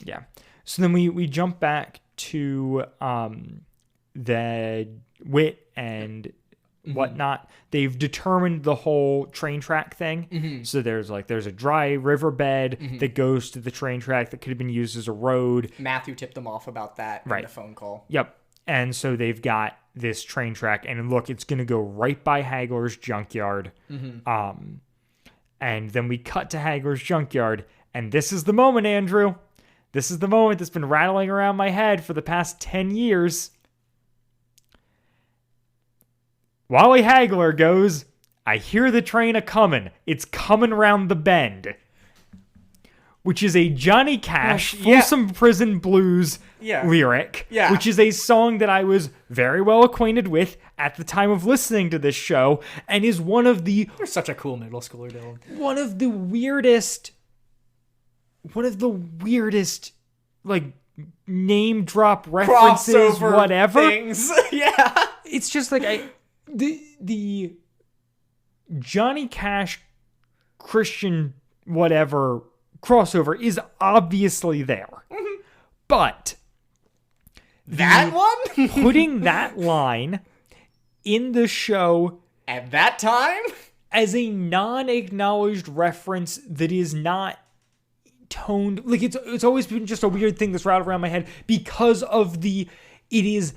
Yeah. So then we jump back to the Wit and whatnot. They've determined the whole train track thing. So there's a dry riverbed that goes to the train track that could have been used as a road. Matthew tipped them off about that in the phone call. Yep. And so they've got this train track, and look, it's going to go right by Hagler's junkyard. And then we cut to Hagler's junkyard, and this is the moment, Andrew. This is the moment that's been rattling around my head for the past 10 years. Wally Hagler goes, "I hear the train a-comin'. It's comin' round the bend." Which is a Johnny Cash Folsom Prison Blues lyric. Yeah. Which is a song that I was very well acquainted with at the time of listening to this show, and is one of the... You're such a cool middle schooler, Dylan. One of the weirdest, like, name drop references, Crossover whatever. things. Yeah. It's just like, the Johnny Cash Christian whatever crossover is obviously there. But that one? Putting that line in the show at that time as a non-acknowledged reference that is not toned, like it's always been just a weird thing that's rattled around my head because of it is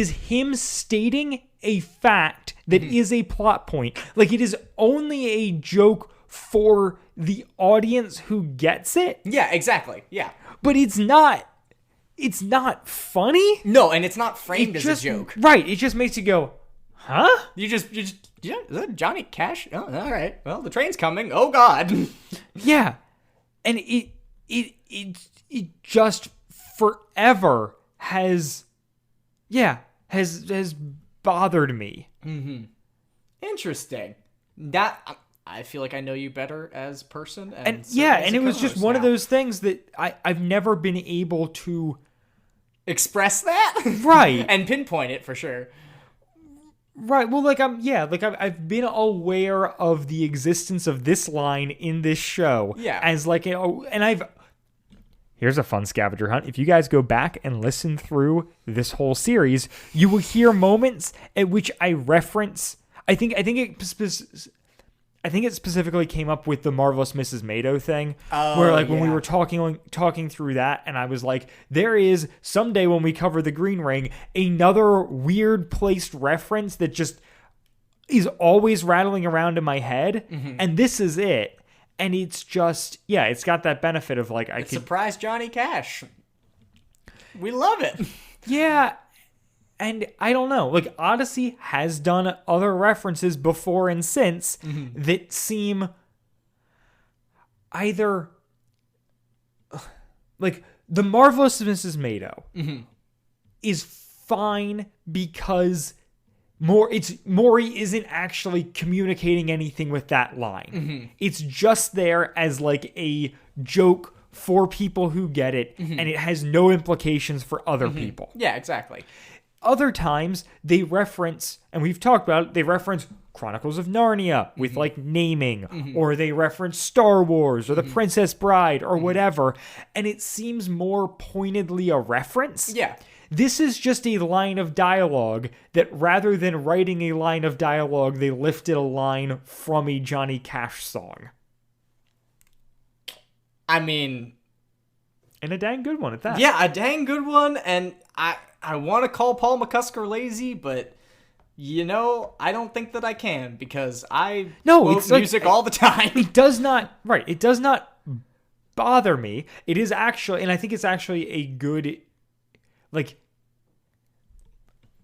him stating a fact that is a plot point. Like, it is only a joke for the audience who gets it. Yeah, exactly. Yeah. But it's not funny. No, and it's not framed as a joke. Right. It just makes you go, huh? You just yeah, is that Johnny Cash? Oh, all right. Well, the train's coming. Oh God. Yeah. And it just forever has bothered me. Interesting. That I feel like I know you better as a person. And it was just one of those things that I've never been able to express that. Right. And pinpoint it for sure. Right. Well, I've been aware of the existence of this line in this show. Yeah. As here's a fun scavenger hunt. If you guys go back and listen through this whole series, you will hear moments at which I reference. I think it specifically came up with the Marvelous Mrs. Madoff thing, where when we were talking through that, and I was like, there is someday when we cover the Green Ring, another weird placed reference that just is always rattling around in my head, and this is it. And it's just, it's got that benefit of surprise Johnny Cash. We love it. Yeah. And I don't know, Odyssey has done other references before and since that seem either the Marvelous Mrs. Madoff is fine because Maury isn't actually communicating anything with that line. It's just there as a joke for people who get it, and it has no implications for other people. Yeah, exactly. Other times they reference, and we've talked about it, they reference Chronicles of Narnia with naming, or they reference Star Wars or The Princess Bride or whatever, and it seems more pointedly a reference. Yeah. This is just a line of dialogue that rather than writing a line of dialogue, they lifted a line from a Johnny Cash song. I mean... And a dang good one at that. Yeah, a dang good one, and I want to call Paul McCusker lazy, but, I don't think that I can, because I quote music all the time. It does not bother me. It is actually, and I think it's actually a good,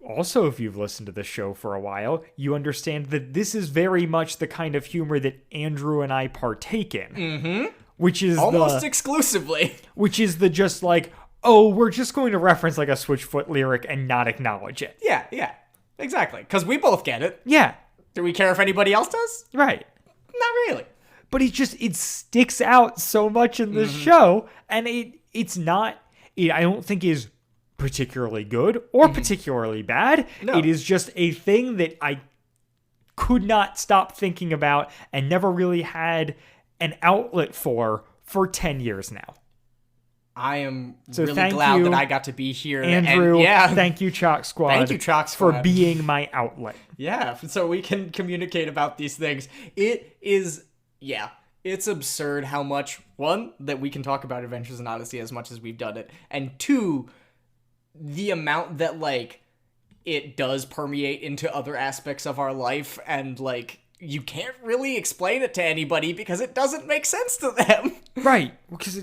also, if you've listened to the show for a while, you understand that this is very much the kind of humor that Andrew and I partake in. Which is almost exclusively. Which is the just we're just going to reference a Switchfoot lyric and not acknowledge it. Yeah, exactly. Because we both get it. Yeah. Do we care if anybody else does? Right. Not really. But it sticks out so much in the show, and it's not, I don't think is particularly good or particularly bad. No. It is just a thing that I could not stop thinking about and never really had an outlet for 10 years now. I am So really thank glad you, that I got to be here. Andrew, and yeah, thank you, Chalk Squad. Thank you, Chalk Squad. for being my outlet. Yeah, so we can communicate about these things. It is, yeah, it's absurd how much, one, that we can talk about Adventures in Odyssey as much as we've done it, and two, the amount that, like, it does permeate into other aspects of our life, and, like, you can't really explain it to anybody because it doesn't make sense to them. Right, because,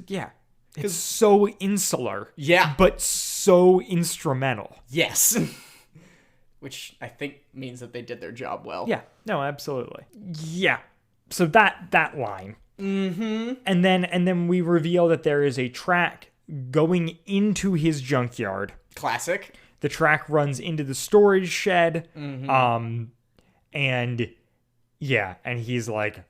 it's so insular. Yeah. But so instrumental. Yes. Which I think means that they did their job well. Yeah, no, absolutely. Yeah. So that line. Mm-hmm. And then we reveal that there is a track going into his junkyard. Classic. The track runs into the storage shed. Mm-hmm. And he's like,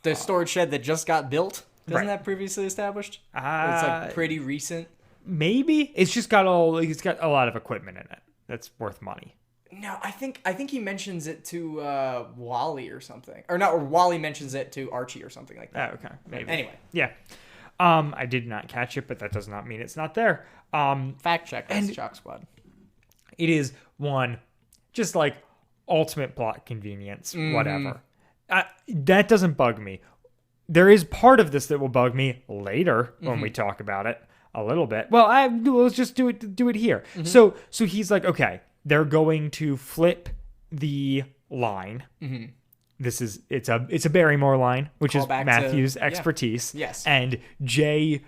the storage shed that just got built. Isn't Right. that previously established? It's like pretty recent. maybe it's just got it's got a lot of equipment in it that's worth money. No, I think he mentions it to Wally or something, or not. Or Wally mentions it to Archie or something like that. Oh, okay, maybe. Anyway, Yeah. I did not catch it, but that does not mean it's not there. fact check. That's Chalk Squad. It is one, just like ultimate plot convenience, whatever. That doesn't bug me. There is part of this that will bug me later when we talk about it a little bit. Well, let's just do it here. So he's like, okay, they're going to flip the line. It's a Barrymore line, which is Matthew's expertise. Yes. And Jay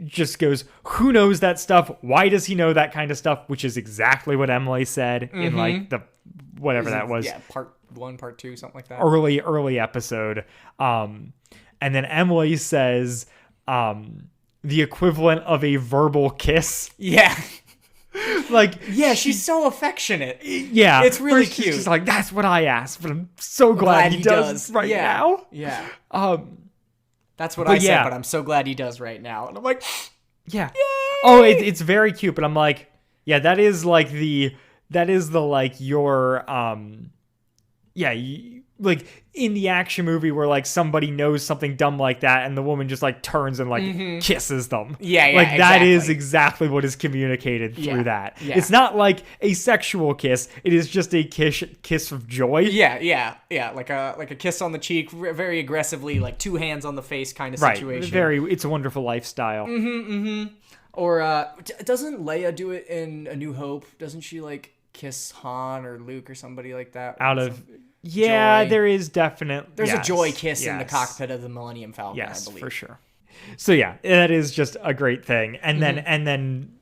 just goes, who knows that stuff? Why does he know that kind of stuff? Which is exactly what Emily said in like the whatever that was. Yeah, part 1, part 2, something like that. Early episode. And then Emily says the equivalent of a verbal kiss. Yeah. Like, Yeah, she's so affectionate. yeah, It's really first she's cute. just like, that's what I asked, but I'm so glad he does right Yeah. now. Yeah. That's what but I said, yeah. but I'm so glad he does right now. And I'm like, Yeah. Oh, it's very cute, but I'm like, yeah, that is the like your like in the action movie where like somebody knows something dumb like that and the woman just like turns and like kisses them. Yeah, like that is exactly. exactly what is communicated through that. yeah. It's not like a sexual kiss. It is just a kiss of joy. yeah, like a kiss on the cheek, very aggressively, like 2 hands on the face kind of Right. situation. It's a Wonderful Lifestyle. Or doesn't Leia do it in A New Hope? Doesn't she like kiss Han or Luke or somebody like that? Out of joy. There is definitely There's a joy kiss in the cockpit of the Millennium Falcon, Yes, I believe. for sure. So yeah, that is just a great thing. And then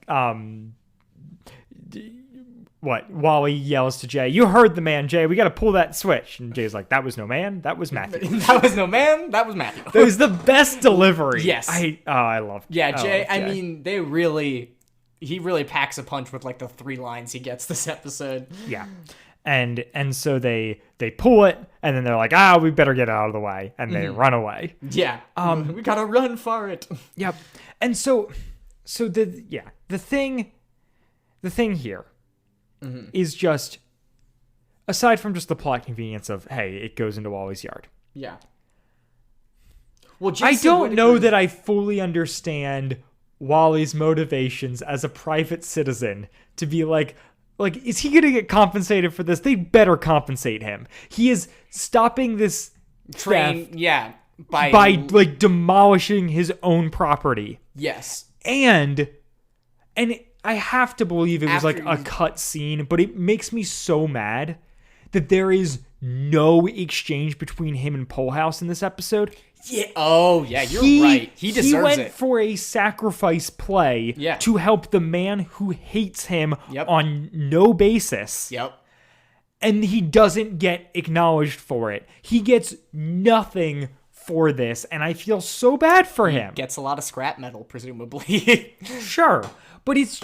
what? Wally yells to Jay, "You heard the man, Jay. We got to pull that switch." And Jay's like, "That was no man. That was Matthew." That was no man. That was Matthew. That was the best delivery. Yes. I love. Yeah, Jay. I I mean, he really packs a punch with like the 3 lines he gets this episode. Yeah. And so they pull it, and then they're like, we better get out of the way, and they run away. Yeah. We gotta run for it. Yep. And so the thing here is just, aside from just the plot convenience of, hey, it goes into Wally's yard. Yeah. Well, I don't know that I fully understand Wally's motivations as a private citizen to be like, is he going to get compensated for this? They better compensate him. He is stopping this train. theft Yeah. By like demolishing his own property. Yes. And I have to believe it was After like a cut scene, but it makes me so mad that there is no exchange between him and Polehouse in this episode. Yeah. Oh, yeah. You're right. He deserves He went it. for a sacrifice play to help the man who hates him on no basis. Yep. And he doesn't get acknowledged for it. He gets nothing for this, and I feel so bad for him. Gets a lot of scrap metal, presumably. Sure. But it's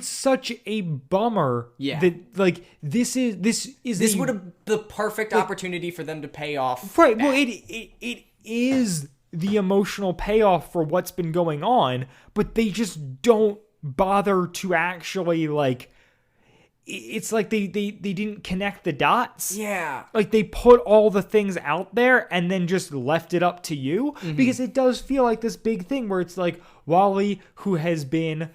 such a bummer that like this would have the perfect opportunity for them to pay off. Right. Well, it is the emotional payoff for what's been going on, but they just don't bother to actually like it's like they didn't connect the dots. Yeah. Like they put all the things out there and then just left it up to you, because it does feel like this big thing where it's like Wally, who has been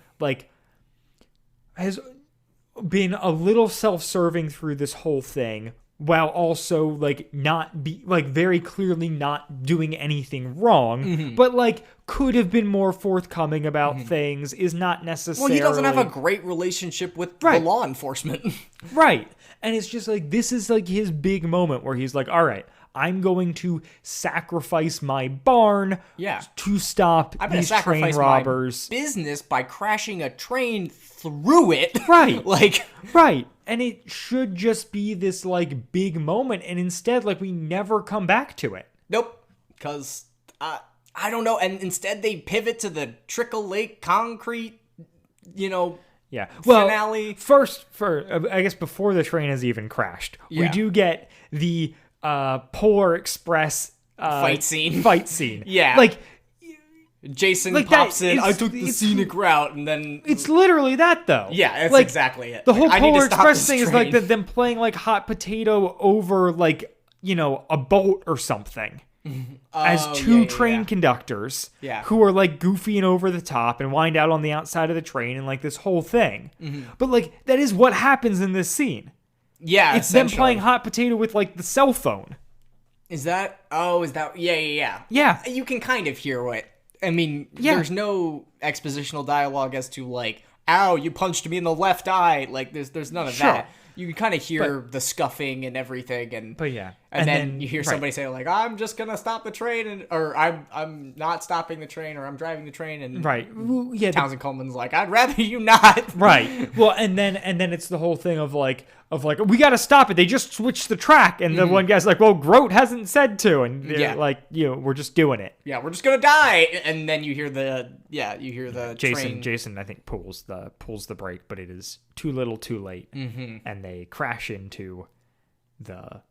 a little self-serving through this whole thing, while also like not be like very clearly not doing anything wrong, but like could have been more forthcoming about things, is not necessarily. Well, he doesn't have a great relationship with the law enforcement. Right. And it's just like, this is like his big moment where he's like, all right, I'm going to sacrifice my barn to stop these train robbers. My business by crashing a train through it. Right. Like, right. And it should just be this like big moment. And instead, like, we never come back to it. Nope. Because, I don't know. And instead they pivot to the Trickle Lake concrete, yeah. Well, finale. I guess before the train has even crashed, we do get the Polar Express fight scene. Yeah. Like, Jason pops in, I took the it's scenic route, and then... It's literally that, though. Yeah, that's like, exactly it. The whole like, Polar Express thing is like train. them playing like hot potato over like, a boat or something. As two train conductors who are like goofy and over the top and wind out on the outside of the train and like this whole thing. But like, that is what happens in this scene. Yeah, it's them playing hot potato with like the cell phone. Is that? Yeah. Yeah. You can kind of hear what. I mean, there's no expositional dialogue as to like, ow, you punched me in the left eye. Like, there's none of that. You can kind of hear the scuffing and everything, and then you hear somebody say like, "I'm just gonna stop the train," or "I'm not stopping the train," or "I'm driving the train," and Townsend Coleman's like, "I'd rather you not." Right. Well, and then it's the whole thing of like we got to stop it. They just switched the track, and the one guy's like, "Well, Grote hasn't said to," and they're like, we're just doing it. Yeah, we're just gonna die, and then you hear the train. Jason, I think pulls the brake, but it is too little, too late, and they crash into the.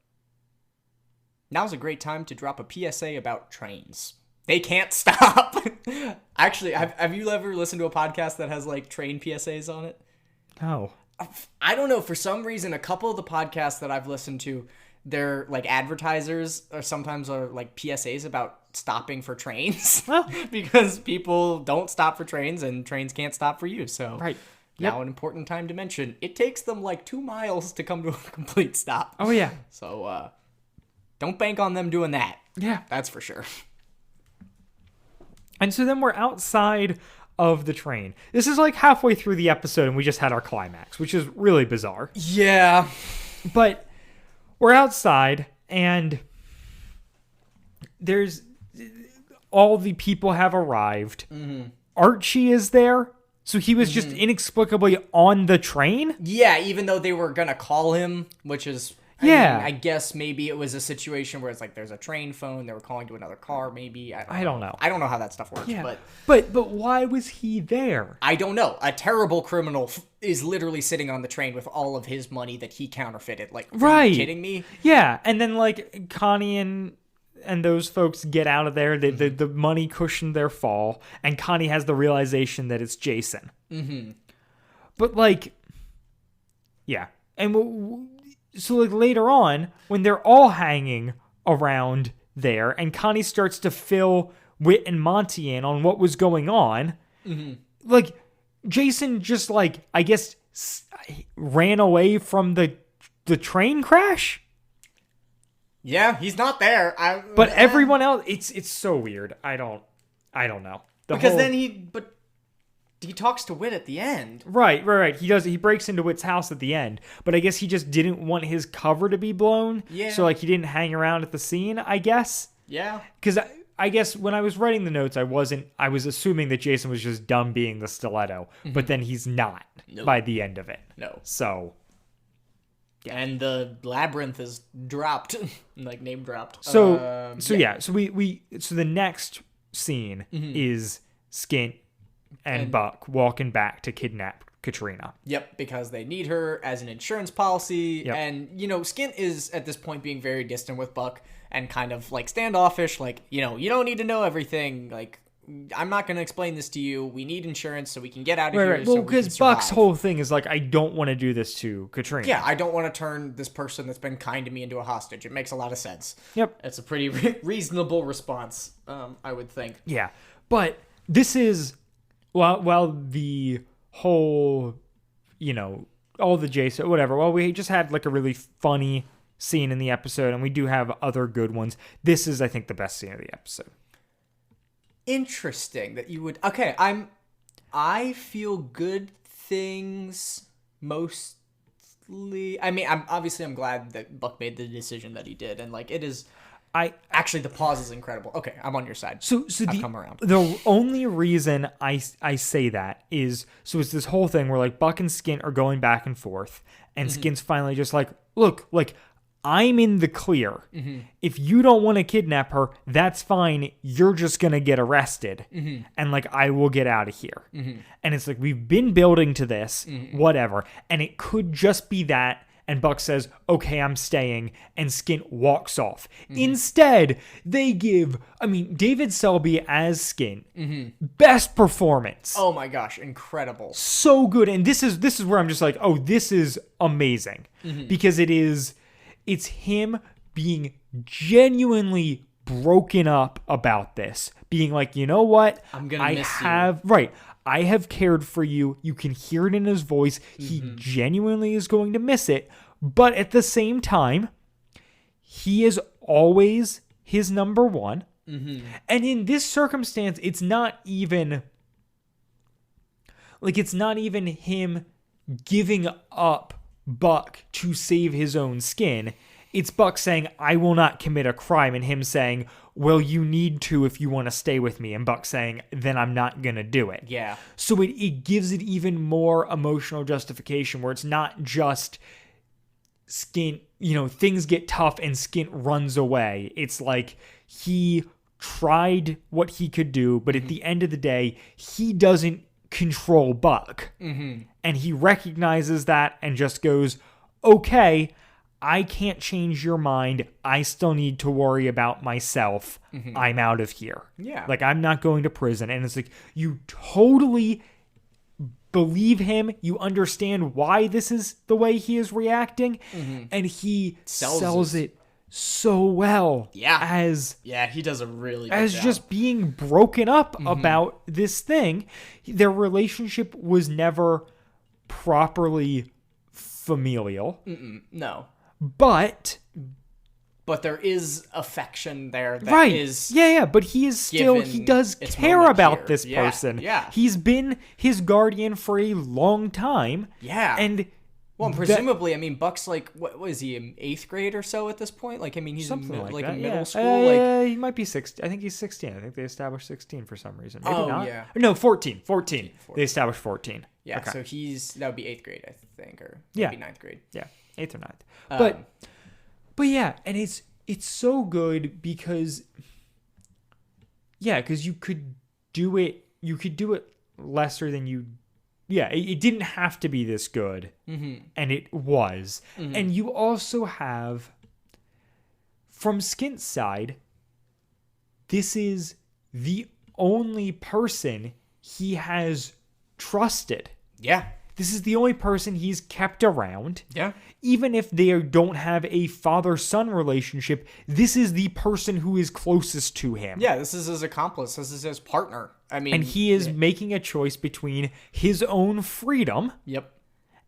Now's a great time to drop a PSA about trains. They can't stop. Actually, have you ever listened to a podcast that has like train PSAs on it? No. I don't know. For some reason, a couple of the podcasts that I've listened to, they're like advertisers or sometimes are like PSAs about stopping for trains. Because people don't stop for trains and trains can't stop for you. So now an important time to mention, it takes them like 2 miles to come to a complete stop. Oh, yeah. So don't bank on them doing that. Yeah. That's for sure. And so then we're outside of the train. This is like halfway through the episode and we just had our climax, which is really bizarre. Yeah. But we're outside and there's all the people have arrived. Archie is there. So he was just inexplicably on the train? Yeah, even though they were going to call him, which is... I mean, I guess maybe it was a situation where it's like there's a train phone, they were calling to another car, maybe. I don't know. I don't know how that stuff works, but why was he there? I don't know. A terrible criminal is literally sitting on the train with all of his money that he counterfeited. Like, are you kidding me? Yeah, and then like Connie and those folks get out of there. The money cushioned their fall, and Connie has the realization that it's Jason. But like, yeah, and so like later on, when they're all hanging around there, and Connie starts to fill Whit and Monty in on what was going on, like Jason just like I guess ran away from the train crash. Yeah, he's not there. But everyone else, it's so weird. I don't know. Then he talks to Whit at the end. Right. He breaks into Whit's house at the end, but I guess he just didn't want his cover to be blown. Yeah. So like he didn't hang around at the scene, I guess. Yeah. Because I guess when I was writing the notes, I was assuming that Jason was just dumb being the stiletto, but then he's not by the end of it. No. So. Yeah. And the labyrinth is dropped, like name dropped. So the next scene is Skint and Buck walking back to kidnap Katrina. Yep, because they need her as an insurance policy. Yep. And, Skint is at this point being very distant with Buck and kind of like standoffish, like, you don't need to know everything. Like, I'm not going to explain this to you. We need insurance so we can get out of here. Right. Well, because Buck's whole thing is like, I don't want to do this to Katrina. Yeah, I don't want to turn this person that's been kind to me into a hostage. It makes a lot of sense. Yep. It's a pretty reasonable response, I would think. Yeah. But this is, while the whole, all the Jason, whatever, well, we just had like a really funny scene in the episode, and we do have other good ones. This is, I think, the best scene of the episode. Interesting that you would. Okay, I feel good things mostly. I mean, I'm glad that Buck made the decision that he did, and like it is. Actually, the pause is incredible. Okay, I'm on your side. So I've come around. The only reason I say that is, so it's this whole thing where like Buck and Skint are going back and forth, and Skint's finally just like, look, like, I'm in the clear. If you don't want to kidnap her, that's fine. You're just going to get arrested. And like, I will get out of here. And it's like, we've been building to this, whatever. And it could just be that. And Buck says, okay, I'm staying. And Skint walks off. Instead, they give, David Selby as Skint, best performance. Oh my gosh, incredible. So good. And this is where I'm just like, oh, this is amazing. Because it's him being genuinely broken up about this. Being like, you know what? I'm going to miss you. Right. I have cared for you. You can hear it in his voice. He genuinely is going to miss it. But at the same time, he is always his number one. And in this circumstance, it's not even him giving up Buck to save his own skin. It's Buck saying, I will not commit a crime, and him saying, well, you need to if you want to stay with me, and Buck saying, then I'm not going to do it. Yeah. So it gives it even more emotional justification where it's not just Skint, things get tough and Skint runs away. It's like he tried what he could do, but at the end of the day, he doesn't control Buck. And he recognizes that and just goes, okay, I can't change your mind. I still need to worry about myself. I'm out of here. Yeah. Like, I'm not going to prison. And it's like, you totally believe him. You understand why this is the way he is reacting. And he sells it so well. Yeah. He does a really good job. Just being broken up about this thing. Their relationship was never properly familial. No. But there is affection there that is Yeah, but he is still, he does care about this Yeah, person. yeah. He's been his guardian for a long time. Yeah. And presumably, Buck's like, what was he, in 8th grade or so at this point? Like, he's something in, like that, in middle yeah. school. He might be 16. I think he's 16. I think they established 16 for some reason. Maybe Oh, not. yeah. No, 14. They established 14. Yeah, Okay. so that would be 8th grade, I think, or Yeah. maybe 9th grade. Yeah, 8th or 9th. But yeah, and it's so good because you could do it lesser than you. Yeah, it didn't have to be this good, and it was. And you also have, from Skint's side, this is the only person he has trusted. Yeah. This is the only person he's kept around. Yeah. Even if they don't have a father-son relationship, this is the person who is closest to him. Yeah, this is his accomplice. This is his partner. And he is making a choice between his own freedom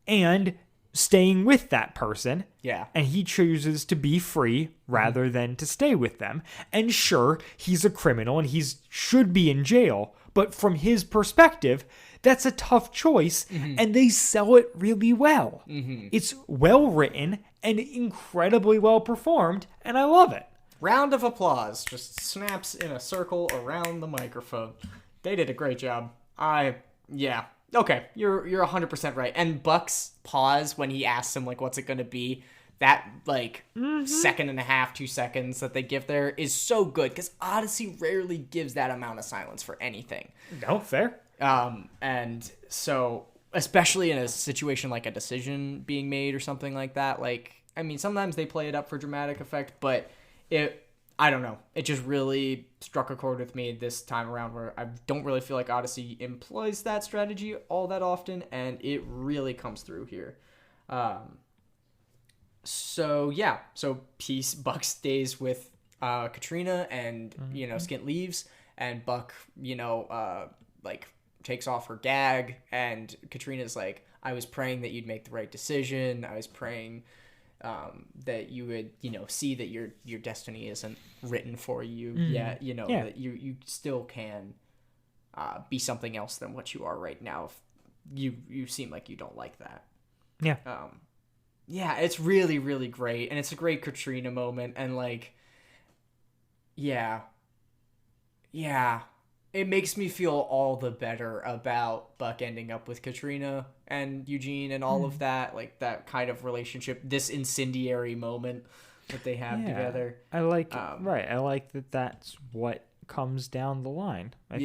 and staying with that person. Yeah. And he chooses to be free rather than to stay with them. And sure, he's a criminal and he should be in jail. But from his perspective, that's a tough choice, and they sell it really well. It's well written and incredibly well performed, and I love it. Round of applause just snaps in a circle around the microphone. They did a great job. Yeah. Okay, you're 100% right. And Buck's pause when he asks him, like, what's it going to be? That, like, second and a half, 2 seconds that they give there is so good, because Odyssey rarely gives that amount of silence for anything. No, fair. And so, especially in a situation like a decision being made or something like that, like, sometimes they play it up for dramatic effect, but I don't know. It just really struck a chord with me this time around, where I don't really feel like Odyssey employs that strategy all that often, and it really comes through here. So Buck stays with Katrina, and Skint leaves, and Buck takes off her gag, and Katrina's like, I was praying that you'd make the right decision. I was praying that you would see that your destiny isn't written for you yet, that you still can be something else than what you are right now. If you seem like you don't like that. Yeah, it's really, really great, and it's a great Katrina moment, and it makes me feel all the better about Buck ending up with Katrina and Eugene and all of that, that kind of relationship, this incendiary moment that they have together. I like I like that that's what comes down the line. I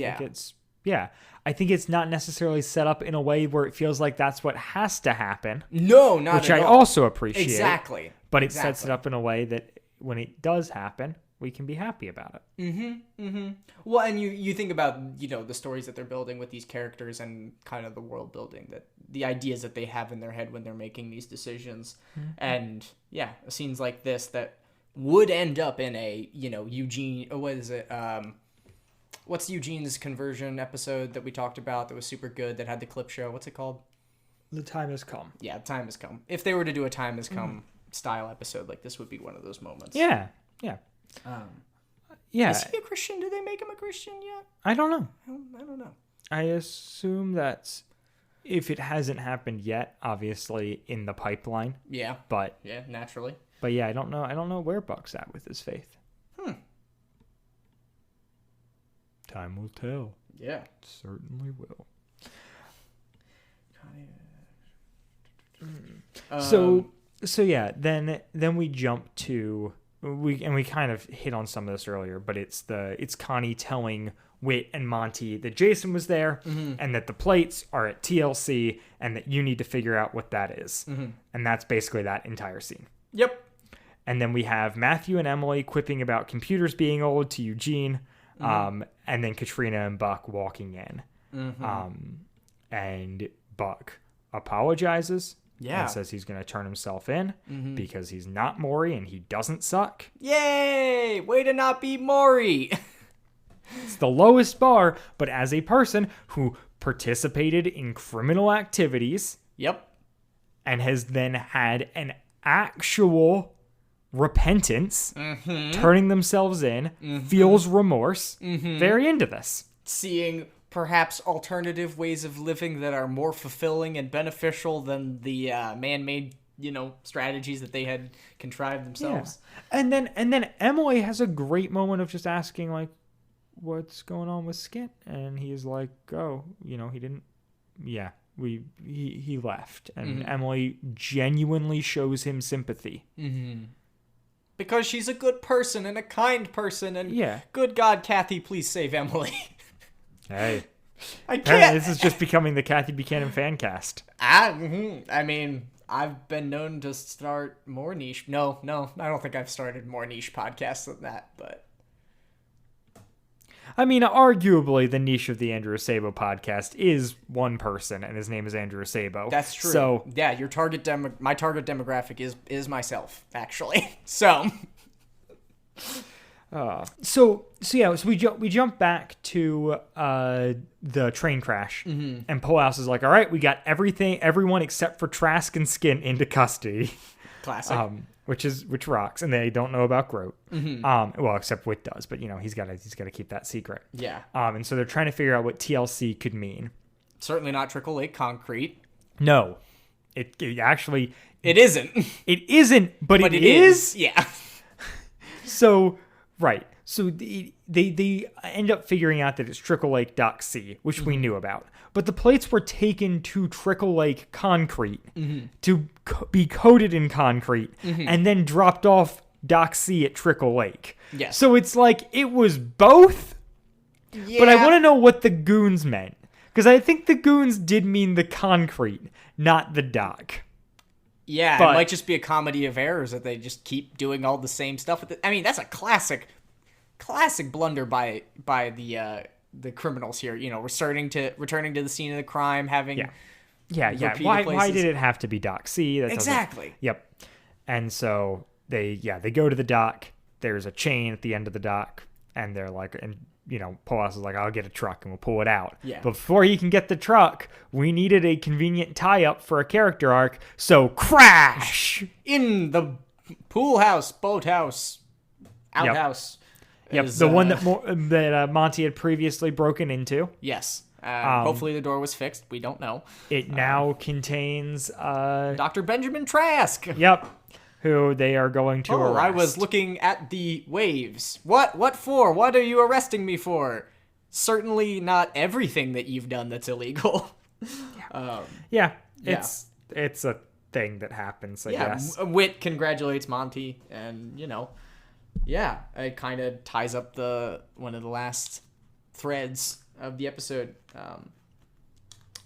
think it's not necessarily set up in a way where it feels like that's what has to happen. No, not which at I all. also appreciate. Exactly. But it sets it up in a way that when it does happen, we can be happy about it. Well, and you think about, the stories that they're building with these characters and kind of the world building, that the ideas that they have in their head when they're making these decisions. And scenes like this that would end up in a, Eugene, what is it? What's Eugene's conversion episode that we talked about that was super good, that had the clip show? What's it called? The Time Has Come. Yeah, Time Has Come. If they were to do a Time Has Come style episode, this would be one of those moments. Yeah. Is he a Christian? Did they make him a Christian yet? I don't know. I don't know. I assume that's, if it hasn't happened yet, obviously in the pipeline. Yeah. But naturally. But I don't know where Buck's at with his faith. Time will tell. Yeah. It certainly will. Then we jump to we kind of hit on some of this earlier, but it's Connie telling Whit and Monty that Jason was there and that the plates are at TLC and that you need to figure out what that is. And that's basically that entire scene. Yep. And then we have Matthew and Emily quipping about computers being old to Eugene, and then Katrina and Buck walking in. And Buck apologizes. Yeah. And says he's going to turn himself in because he's not Maury and he doesn't suck. Yay! Way to not be Maury! It's the lowest bar, but as a person who participated in criminal activities. Yep. And has then had an actual repentance, turning themselves in, feels remorse, very into this. Seeing perhaps alternative ways of living that are more fulfilling and beneficial than the man-made, strategies that they had contrived themselves. Yeah. And then Emily has a great moment of just asking, what's going on with Skint? And he's like, oh, he didn't. Yeah, he left. And Emily genuinely shows him sympathy. Because she's a good person and a kind person, and good God, Kathy, please save Emily. Hey. I can't. This is just becoming the Kathy Buchanan fan cast. I mean, I've been known to start more niche. No, I don't think I've started more niche podcasts than that, but. I mean, arguably, the niche of the Andrew Sabo podcast is one person, and his name is Andrew Sabo. That's true. So, yeah, my target demographic is myself, actually. So. So we jump back to the train crash, and Polehouse is like, all right, we got everyone except for Trask and Skint into custody. Classic. Which rocks, and they don't know about Grote. Well, except Whit does, but he's got to keep that secret. Yeah. And so they're trying to figure out what TLC could mean. Certainly not Trickle Lake Concrete. No, it actually it isn't. It isn't, but it is. Yeah. So. Right. So they end up figuring out that it's Trickle Lake Dock C, which we knew about. But the plates were taken to Trickle Lake Concrete to be coated in concrete and then dropped off Dock C at Trickle Lake. Yes. So it's like it was both. Yeah. But I want to know what the goons meant. Because I think the goons did mean the concrete, not the dock. Yeah, it might just be a comedy of errors that they just keep doing all the same stuff. I mean, that's a classic classic blunder by the criminals here. You know, returning to the scene of the crime, having Yeah. Why did it have to be Dock C? That exactly. Yep. And so they go to the dock. There's a chain at the end of the dock, and they're like, and Polas is like, I'll get a truck and we'll pull it out. Yeah. But before he can get the truck, we needed a convenient tie-up for a character arc. So crash in the pool house, boathouse, outhouse. Yep. The one that Monty had previously broken into. Yes. Hopefully the door was fixed. We don't know. It now contains Dr. Benjamin Trask. Yep. Who they are going to arrest. I was looking at the waves. What for? What are you arresting me for? Certainly not everything that you've done that's illegal. It's a thing that happens, I guess. Whit congratulates Monty, and it kind of ties up one of the last threads of the episode.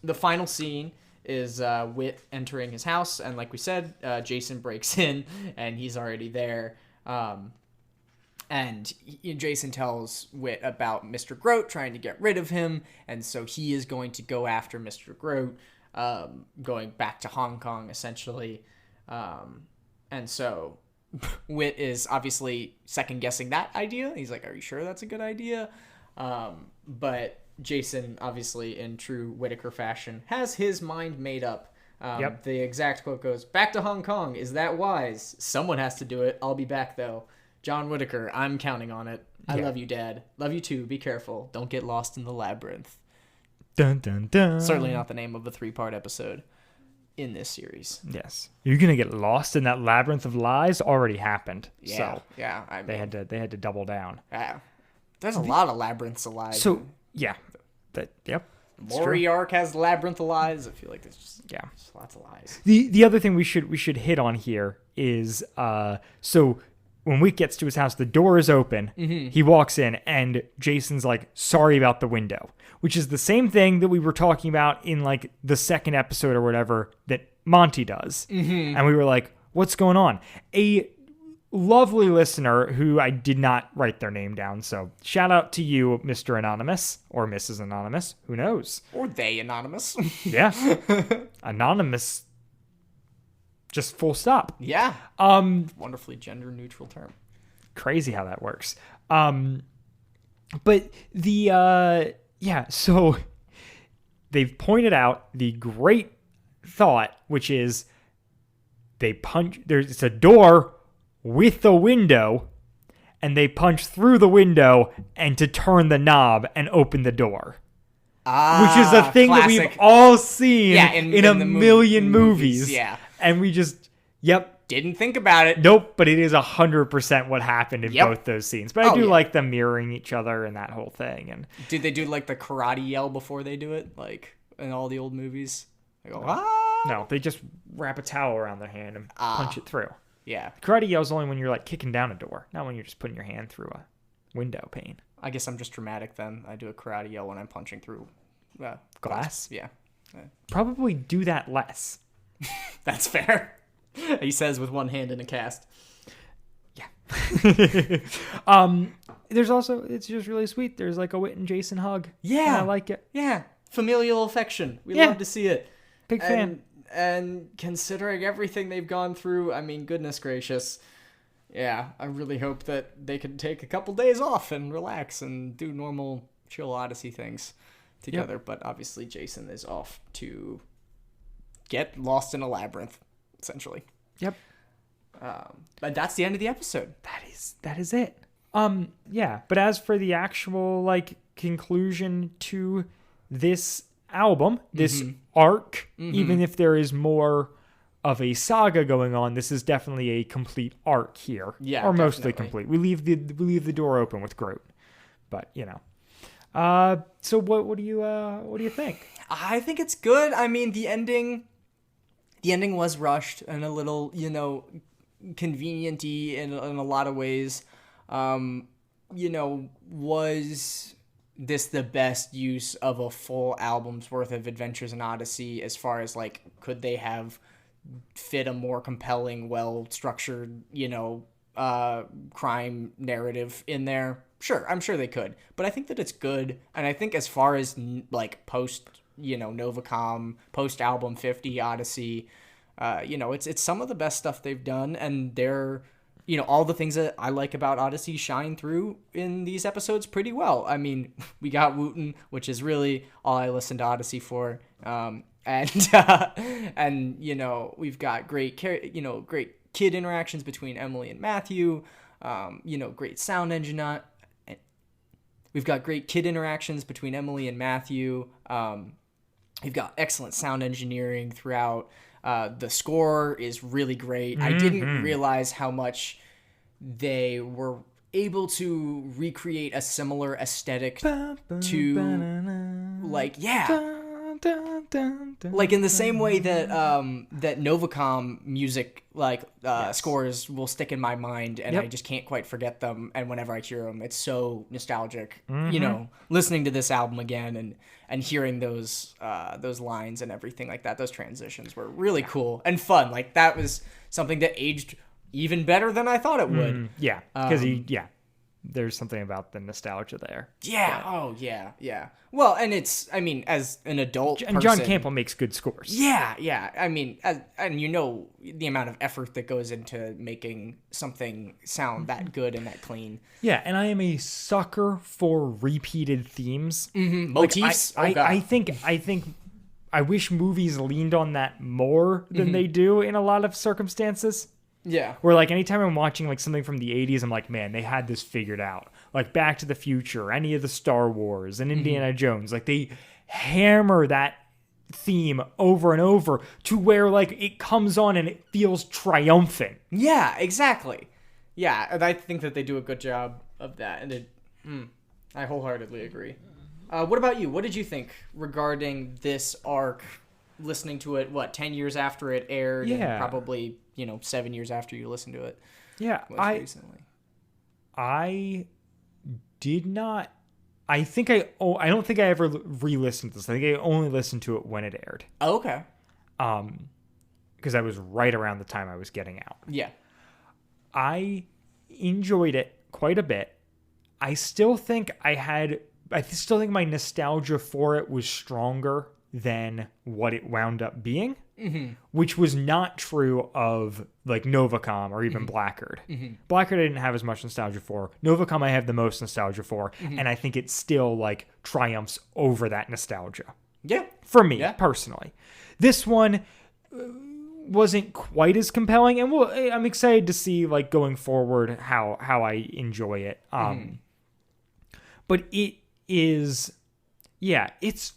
The final scene is Whit entering his house, and like we said, Jason breaks in, and he's already there. And Jason tells Whit about Mr. Groat trying to get rid of him, and so he is going to go after Mr. Groat, going back to Hong Kong, essentially. And so Whit is obviously second-guessing that idea. He's like, are you sure that's a good idea? But Jason, obviously in true Whittaker fashion, has his mind made up. The exact quote goes, "Back to Hong Kong. Is that wise? Someone has to do it. I'll be back, though. John Whittaker, I'm counting on it. I love you, Dad. Love you, too. Be careful. Don't get lost in the labyrinth." Dun, dun, dun. Certainly not the name of a 3-part episode in this series. Yes. You're going to get lost in that labyrinth of lies already happened. Yeah. So they had to double down. Yeah. There's a lot of labyrinths of lies. So, yeah. Maury arc has labyrinth of lies. I feel like there's just lots of lies. The other thing we should hit on here is so when Wick gets to his house, the door is open. Mm-hmm. He walks in, and Jason's like, "Sorry about the window," which is the same thing that we were talking about in like the second episode or whatever that Monty does. Mm-hmm. And we were like, "What's going on?" A lovely listener who I did not write their name down, so shout out to you, Mr. Anonymous, or Mrs. Anonymous, who knows? Or they Anonymous. Yeah. Anonymous, just full stop. Yeah. Wonderfully gender neutral term. Crazy how that works. But so they've pointed out the great thought, which is it's a door with the window, and they punch through the window and to turn the knob and open the door. Which is a thing classic. That we've all seen in a million movies. Yeah. And we just, didn't think about it. Nope, but it is 100% what happened in both those scenes. But I do like them mirroring each other and that whole thing. And did they do like the karate yell before they do it? Like in all the old movies? They go, ah! No, they just wrap a towel around their hand and punch it through. Yeah. Karate yell's only when you're like kicking down a door, not when you're just putting your hand through a window pane. I guess I'm just dramatic then. I do a karate yell when I'm punching through glass. Yeah. Probably do that less. That's fair. He says with one hand in a cast. Yeah. There's also, it's just really sweet. There's like a Whit and Jason hug. Yeah. I like it. Yeah. Familial affection. We love to see it. Big fan. And considering everything they've gone through, I mean, goodness gracious. Yeah, I really hope that they could take a couple days off and relax and do normal chill Odyssey things together. Yep. But obviously Jason is off to get lost in a labyrinth, essentially. Yep. But that's the end of the episode. That is it. But as for the actual like conclusion to this album, this arc, even if there is more of a saga going on, this is definitely a complete arc here. Yeah, or mostly complete. We leave the door open with Groat, but so what do you think? I think it's good. I mean, the ending was rushed and a little convenient-y in a lot of ways. Was this the best use of a full album's worth of Adventures in Odyssey as far as like could they have fit a more compelling, well structured crime narrative in there? Sure, I'm sure they could, but I think that it's good, and I think as far as like post, Novacom, post album 50 Odyssey, it's some of the best stuff they've done, and they're, all the things that I like about Odyssey shine through in these episodes pretty well. I mean, we got Wooten, which is really all I listen to Odyssey for, and we've got great kid interactions between Emily and Matthew, great sound engine. We've got great kid interactions between Emily and Matthew. We've got excellent sound engineering throughout. The score is really great. I didn't realize how much they were able to recreate a similar aesthetic to, like, like in the same way that that Novacom music scores will stick in my mind, and I just can't quite forget them. And whenever I hear them, it's so nostalgic. Listening to this album again and hearing those lines and everything like that, those transitions were really cool and fun. Like, that was something that aged even better than I thought it would. Because there's something about the nostalgia there. Yeah. Oh, yeah. Yeah. Well, and it's, I mean, as an adult and John Campbell makes good scores. Yeah. Yeah. I mean, the amount of effort that goes into making something sound that good and that clean. Yeah. And I am a sucker for repeated themes. Motifs. I think I wish movies leaned on that more than they do in a lot of circumstances. Yeah. Where, like, anytime I'm watching, like, something from the 80s, I'm like, man, they had this figured out. Like, Back to the Future, any of the Star Wars, and Indiana Jones. Like, they hammer that theme over and over to where, like, it comes on and it feels triumphant. Yeah, exactly. Yeah, and I think that they do a good job of that. And I wholeheartedly agree. What about you? What did you think regarding this arc, listening to it, 10 years after it aired? Yeah. And probably... 7 years after you listened to it. Yeah, recently. I did not. I don't think I ever re-listened to this. I think I only listened to it when it aired. Oh, okay. Because I was right around the time I was getting out. Yeah. I enjoyed it quite a bit. I still think my nostalgia for it was stronger than what it wound up being. Which was not true of, like, Novacom or even Blackguard. Blackguard I didn't have as much nostalgia for. Novacom I have the most nostalgia for, and I think it still, like, triumphs over that nostalgia. Yeah. For me, personally. This one wasn't quite as compelling, and I'm excited to see, like, going forward how I enjoy it. But it is, it's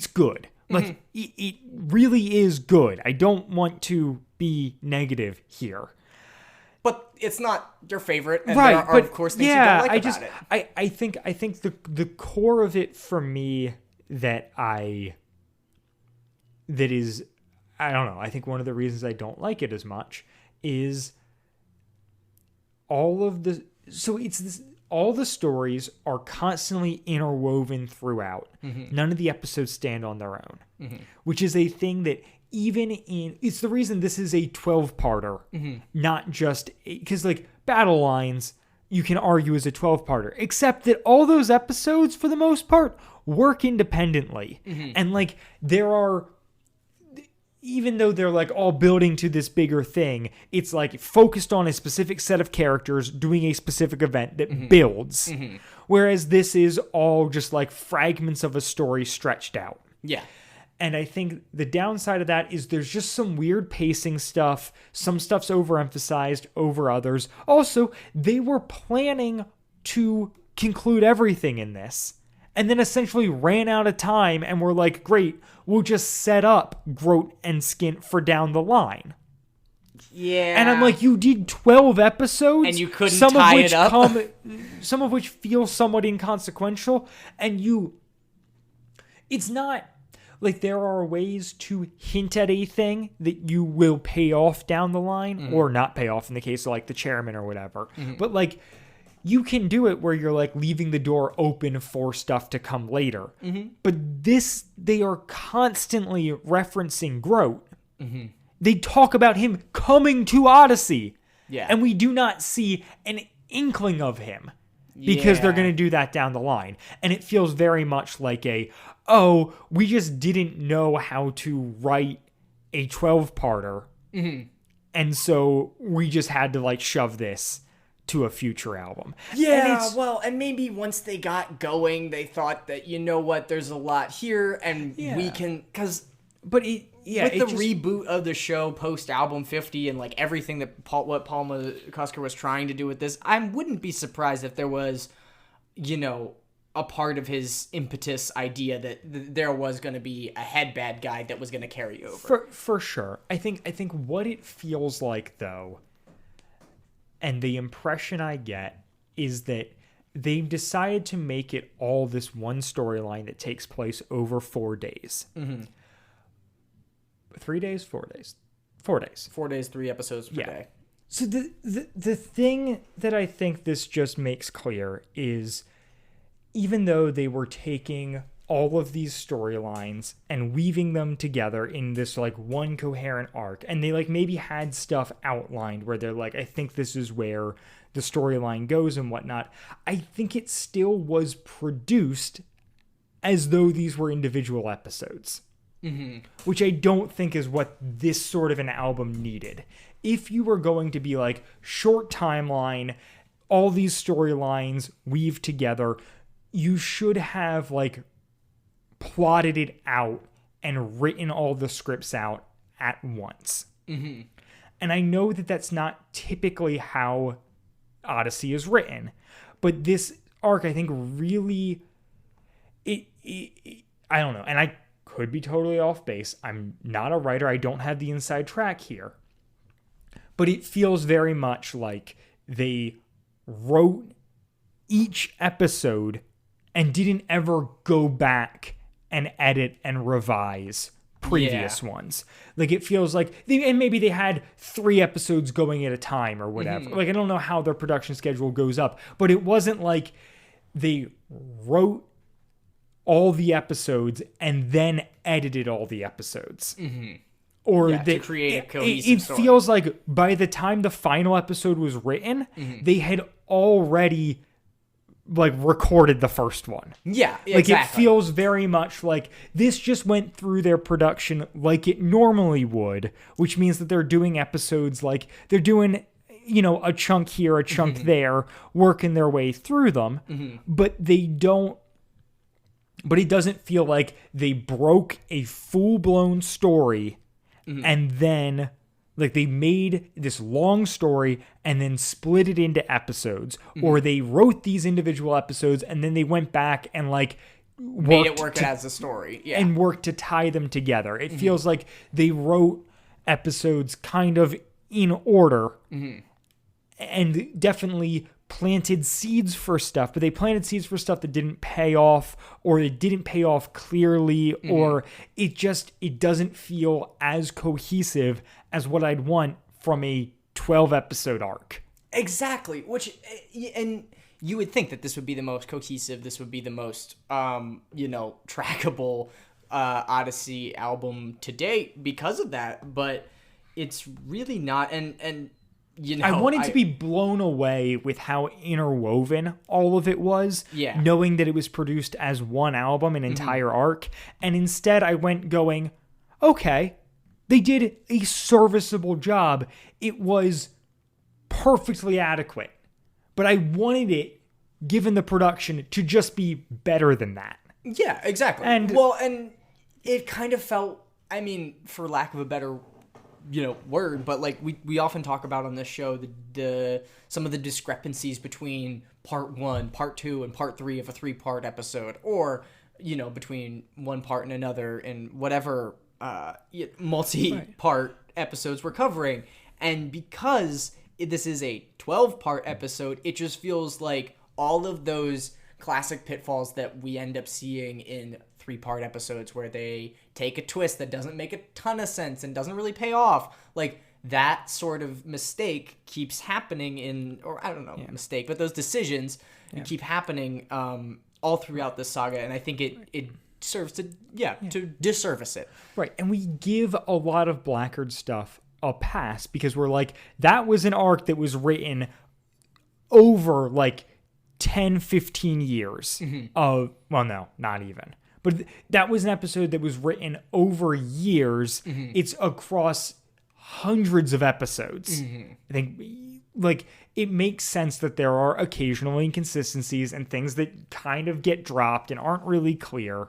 good. Like, it really is good. I don't want to be negative here. But it's not your favorite, and right, there are, of course, things you don't like about it. I think the core of it for me that is, I don't know, I think one of the reasons I don't like it as much is all the stories are constantly interwoven throughout. None of the episodes stand on their own, which is a thing that it's the reason this is a 12-parter, not just, because, like, Battle Lines, you can argue is a 12-parter, except that all those episodes, for the most part, work independently. And, like, even though they're, like, all building to this bigger thing, it's, like, focused on a specific set of characters doing a specific event that builds. Whereas this is all just, like, fragments of a story stretched out. Yeah. And I think the downside of that is there's just some weird pacing stuff. Some stuff's overemphasized over others. Also, they were planning to conclude everything in this, and then essentially ran out of time and were like, great, we'll just set up Groat and Skint for down the line. Yeah. And I'm like, you did 12 episodes? And you couldn't tie it up? Some of which feel somewhat inconsequential, and it's not, like, there are ways to hint at a thing that you will pay off down the line, or not pay off in the case of, like, the chairman or whatever. But, like, you can do it where you're, like, leaving the door open for stuff to come later. But they are constantly referencing Groat. They talk about him coming to Odyssey. Yeah. And we do not see an inkling of him because they're going to do that down the line. And it feels very much like we just didn't know how to write a 12-parter. Mm-hmm. And so we just had to like shove this to a future album. Yeah, and maybe once they got going, they thought that, you know what, there's a lot here, and we can, because... But reboot of the show post album 50 and like everything that Paul McCusker was trying to do with this, I wouldn't be surprised if there was, you know, a part of his impetus idea that there was going to be a head bad guy that was going to carry over. For sure. I think what it feels like though, and the impression I get is that they've decided to make it all this one storyline that takes place over 4 days. Mm-hmm. 3 days, 4 days, 4 days. 4 days, 3 episodes per day. So the thing that I think this just makes clear is, even though they were taking all of these storylines and weaving them together in this like one coherent arc, and they like maybe had stuff outlined where they're like, I think this is where the storyline goes and whatnot, I think it still was produced as though these were individual episodes. Mm-hmm. Which I don't think is what this sort of an album needed. If you were going to be like short timeline, all these storylines weave together, you should have like plotted it out and written all the scripts out at once. Mm-hmm. And I know that that's not typically how Odyssey is written, but this arc I think really I don't know, and I could be totally off base. I'm not a writer. I don't have the inside track here. But it feels very much like they wrote each episode and didn't ever go back and edit and revise previous ones. Like it feels like, and maybe they had 3 episodes going at a time or whatever. Mm-hmm. Like I don't know how their production schedule goes up, but it wasn't like they wrote all the episodes and then edited all the episodes. Mm-hmm. Or to create a cohesive story. It feels like by the time the final episode was written, they had already like recorded the first one. Yeah, exactly. Like it feels very much like this just went through their production like it normally would, which means that they're doing episodes like they're doing, you know, a chunk here, a chunk there, working their way through them, but they don't. But it doesn't feel like they broke a full-blown story and then, like, they made this long story and then split it into episodes. Or they wrote these individual episodes and then they went back and, like, made it work as a story. Yeah. And worked to tie them together. It feels like they wrote episodes kind of in order and definitely planted seeds for stuff, but they planted seeds for stuff that didn't pay off, or it didn't pay off clearly, or it doesn't feel as cohesive as what I'd want from a 12 episode arc. Exactly. Which, and you would think that this would be the most cohesive, this would be the most, trackable Odyssey album to date because of that, but it's really not. And you know, I wanted to be blown away with how interwoven all of it was, knowing that it was produced as one album, an entire arc, and instead I went going, okay, they did a serviceable job. It was perfectly adequate, but I wanted it, given the production, to just be better than that. Yeah, exactly. And it kind of felt, I mean, for lack of a better word, but like we often talk about on this show the some of the discrepancies between part 1, part 2, and part 3 of a 3-part episode, or between one part and another in whatever multi-part episodes we're covering. And because this is a 12-part episode, it just feels like all of those classic pitfalls that we end up seeing in 3-part episodes, where they take a twist that doesn't make a ton of sense and doesn't really pay off. Like, that sort of mistake keeps happening mistake, but those decisions keep happening all throughout the saga, and I think it serves to disservice it. Right, and we give a lot of Blackguard stuff a pass because we're like, that was an arc that was written over like 10, 15 years of, well, no, not even. But that was an episode that was written over years. It's across hundreds of episodes. I think, like, it makes sense that there are occasional inconsistencies and things that kind of get dropped and aren't really clear.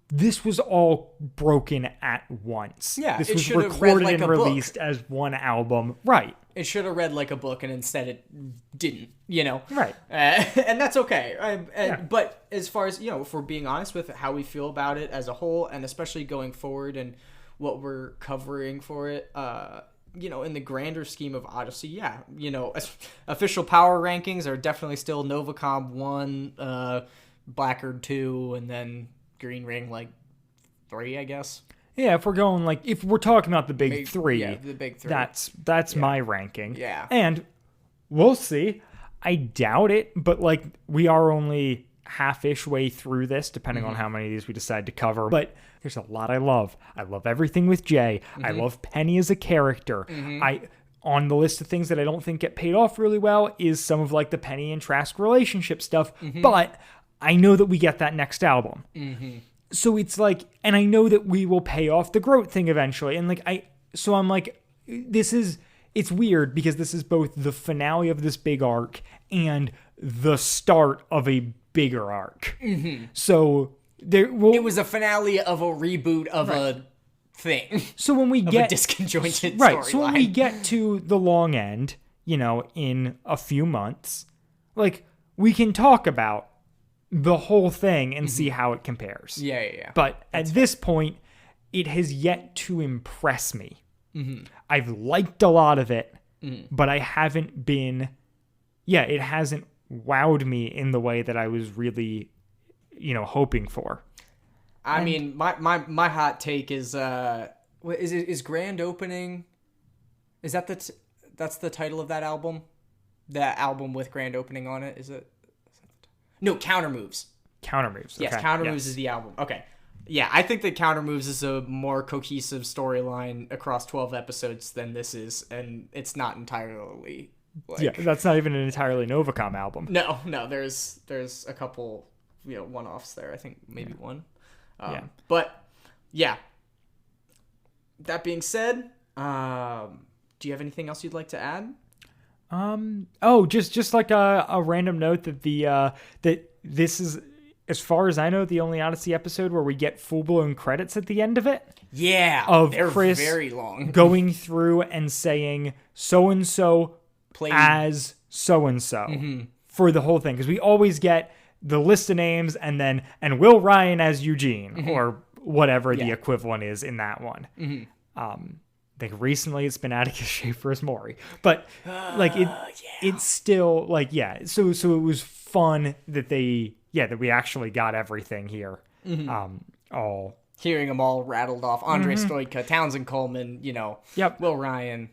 This was all broken at once. Yeah, this it was should have read recorded like and a book. released as one album. Right. It should have read like a book, and instead it didn't, you know? Right. And that's okay. But as far as, you know, if we're being honest with how we feel about it as a whole, and especially going forward and what we're covering for it, you know, in the grander scheme of Odyssey, yeah, you know, official power rankings are definitely still Novacom 1, Blackguard 2, and then Green Ring, like, 3, I guess. Yeah, if we're going like, if we're talking about the big three, yeah, the big three. That's my ranking. Yeah. And we'll see. I doubt it, but like we are only half-ish way through this, depending on how many of these we decide to cover. But there's a lot I love. I love everything with Jay. I love Penny as a character. On the list of things that I don't think get paid off really well is some of like the Penny and Trask relationship stuff. But I know that we get that next album. So it's like, and I know that we will pay off the Groat thing eventually. And like, I'm like, it's weird because this is both the finale of this big arc and the start of a bigger arc. So it was a finale of a reboot of a thing. So when we get a disconjointed right, storyline. so when we get to the long end, you know, in a few months, like we can talk about the whole thing and see how it compares. Yeah. But at this point, it has yet to impress me. I've liked a lot of it, but I haven't been, it hasn't wowed me in the way that I was really, you know, hoping for. I mean, my hot take is, is Grand Opening, is that that's the title of that album? That album with Grand Opening on it, is it? No, Counter Moves. Counter Moves. Yes, okay. Counter Moves is the album. Okay. Yeah, I think that Counter Moves is a more cohesive storyline across 12 episodes than this is, and it's not entirely like... that's not even an entirely Novacom album. No, there's a couple, you know, one-offs there. I think maybe one. But, yeah. That being said, do you have anything else you'd like to add? Just like a random note that that this is, as far as I know, the only Odyssey episode where we get full-blown credits at the end of it. Yeah, they're Chris very long. going through and saying so-and-so as so-and-so for the whole thing. Because we always get the list of names and Will Ryan as Eugene or whatever the equivalent is in that one. I think recently it's been Atticus Schaefer as Maury, but like it's still like, so it was fun that that we actually got everything here. All hearing them all rattled off. Andre Stoica, Townsend Coleman, you know, Will Ryan,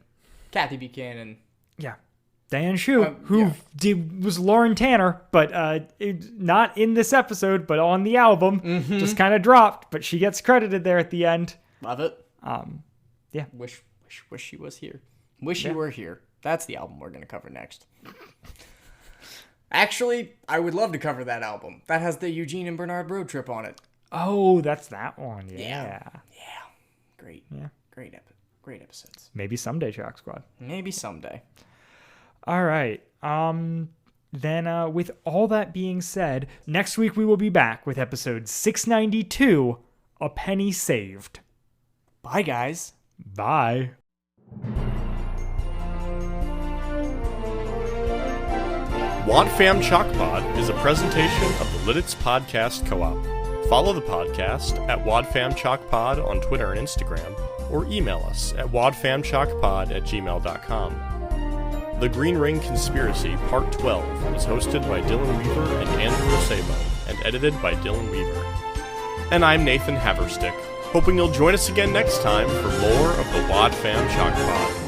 Kathy Buchanan. Yeah. Diane Shu, was Lauren Tanner, but not in this episode, but on the album, just kind of dropped, but she gets credited there at the end. Love it. Yeah. Wish she was here. Wish you were here. That's the album we're going to cover next. Actually, I would love to cover that album. That has the Eugene and Bernard road trip on it. Oh, that's that one. Yeah. Great. Yeah. Great episodes. Maybe someday, Shock Squad. Maybe someday. All right. Then with all that being said, next week we will be back with episode 692, A Penny Saved. Bye, guys. Bye. Wad Fam Chalk Pod is a presentation of the Lidditz Podcast Co-op. Follow the podcast at WadFamChalkPod on Twitter and Instagram, or email us at wadfamchalkpod@gmail.com. The Green Ring Conspiracy Part 12 is hosted by Dylan Weaver and Andrew Osebo, and edited by Dylan Weaver. And I'm Nathan Haverstick, hoping you'll join us again next time for more of the Wad Fam Chalk Pod.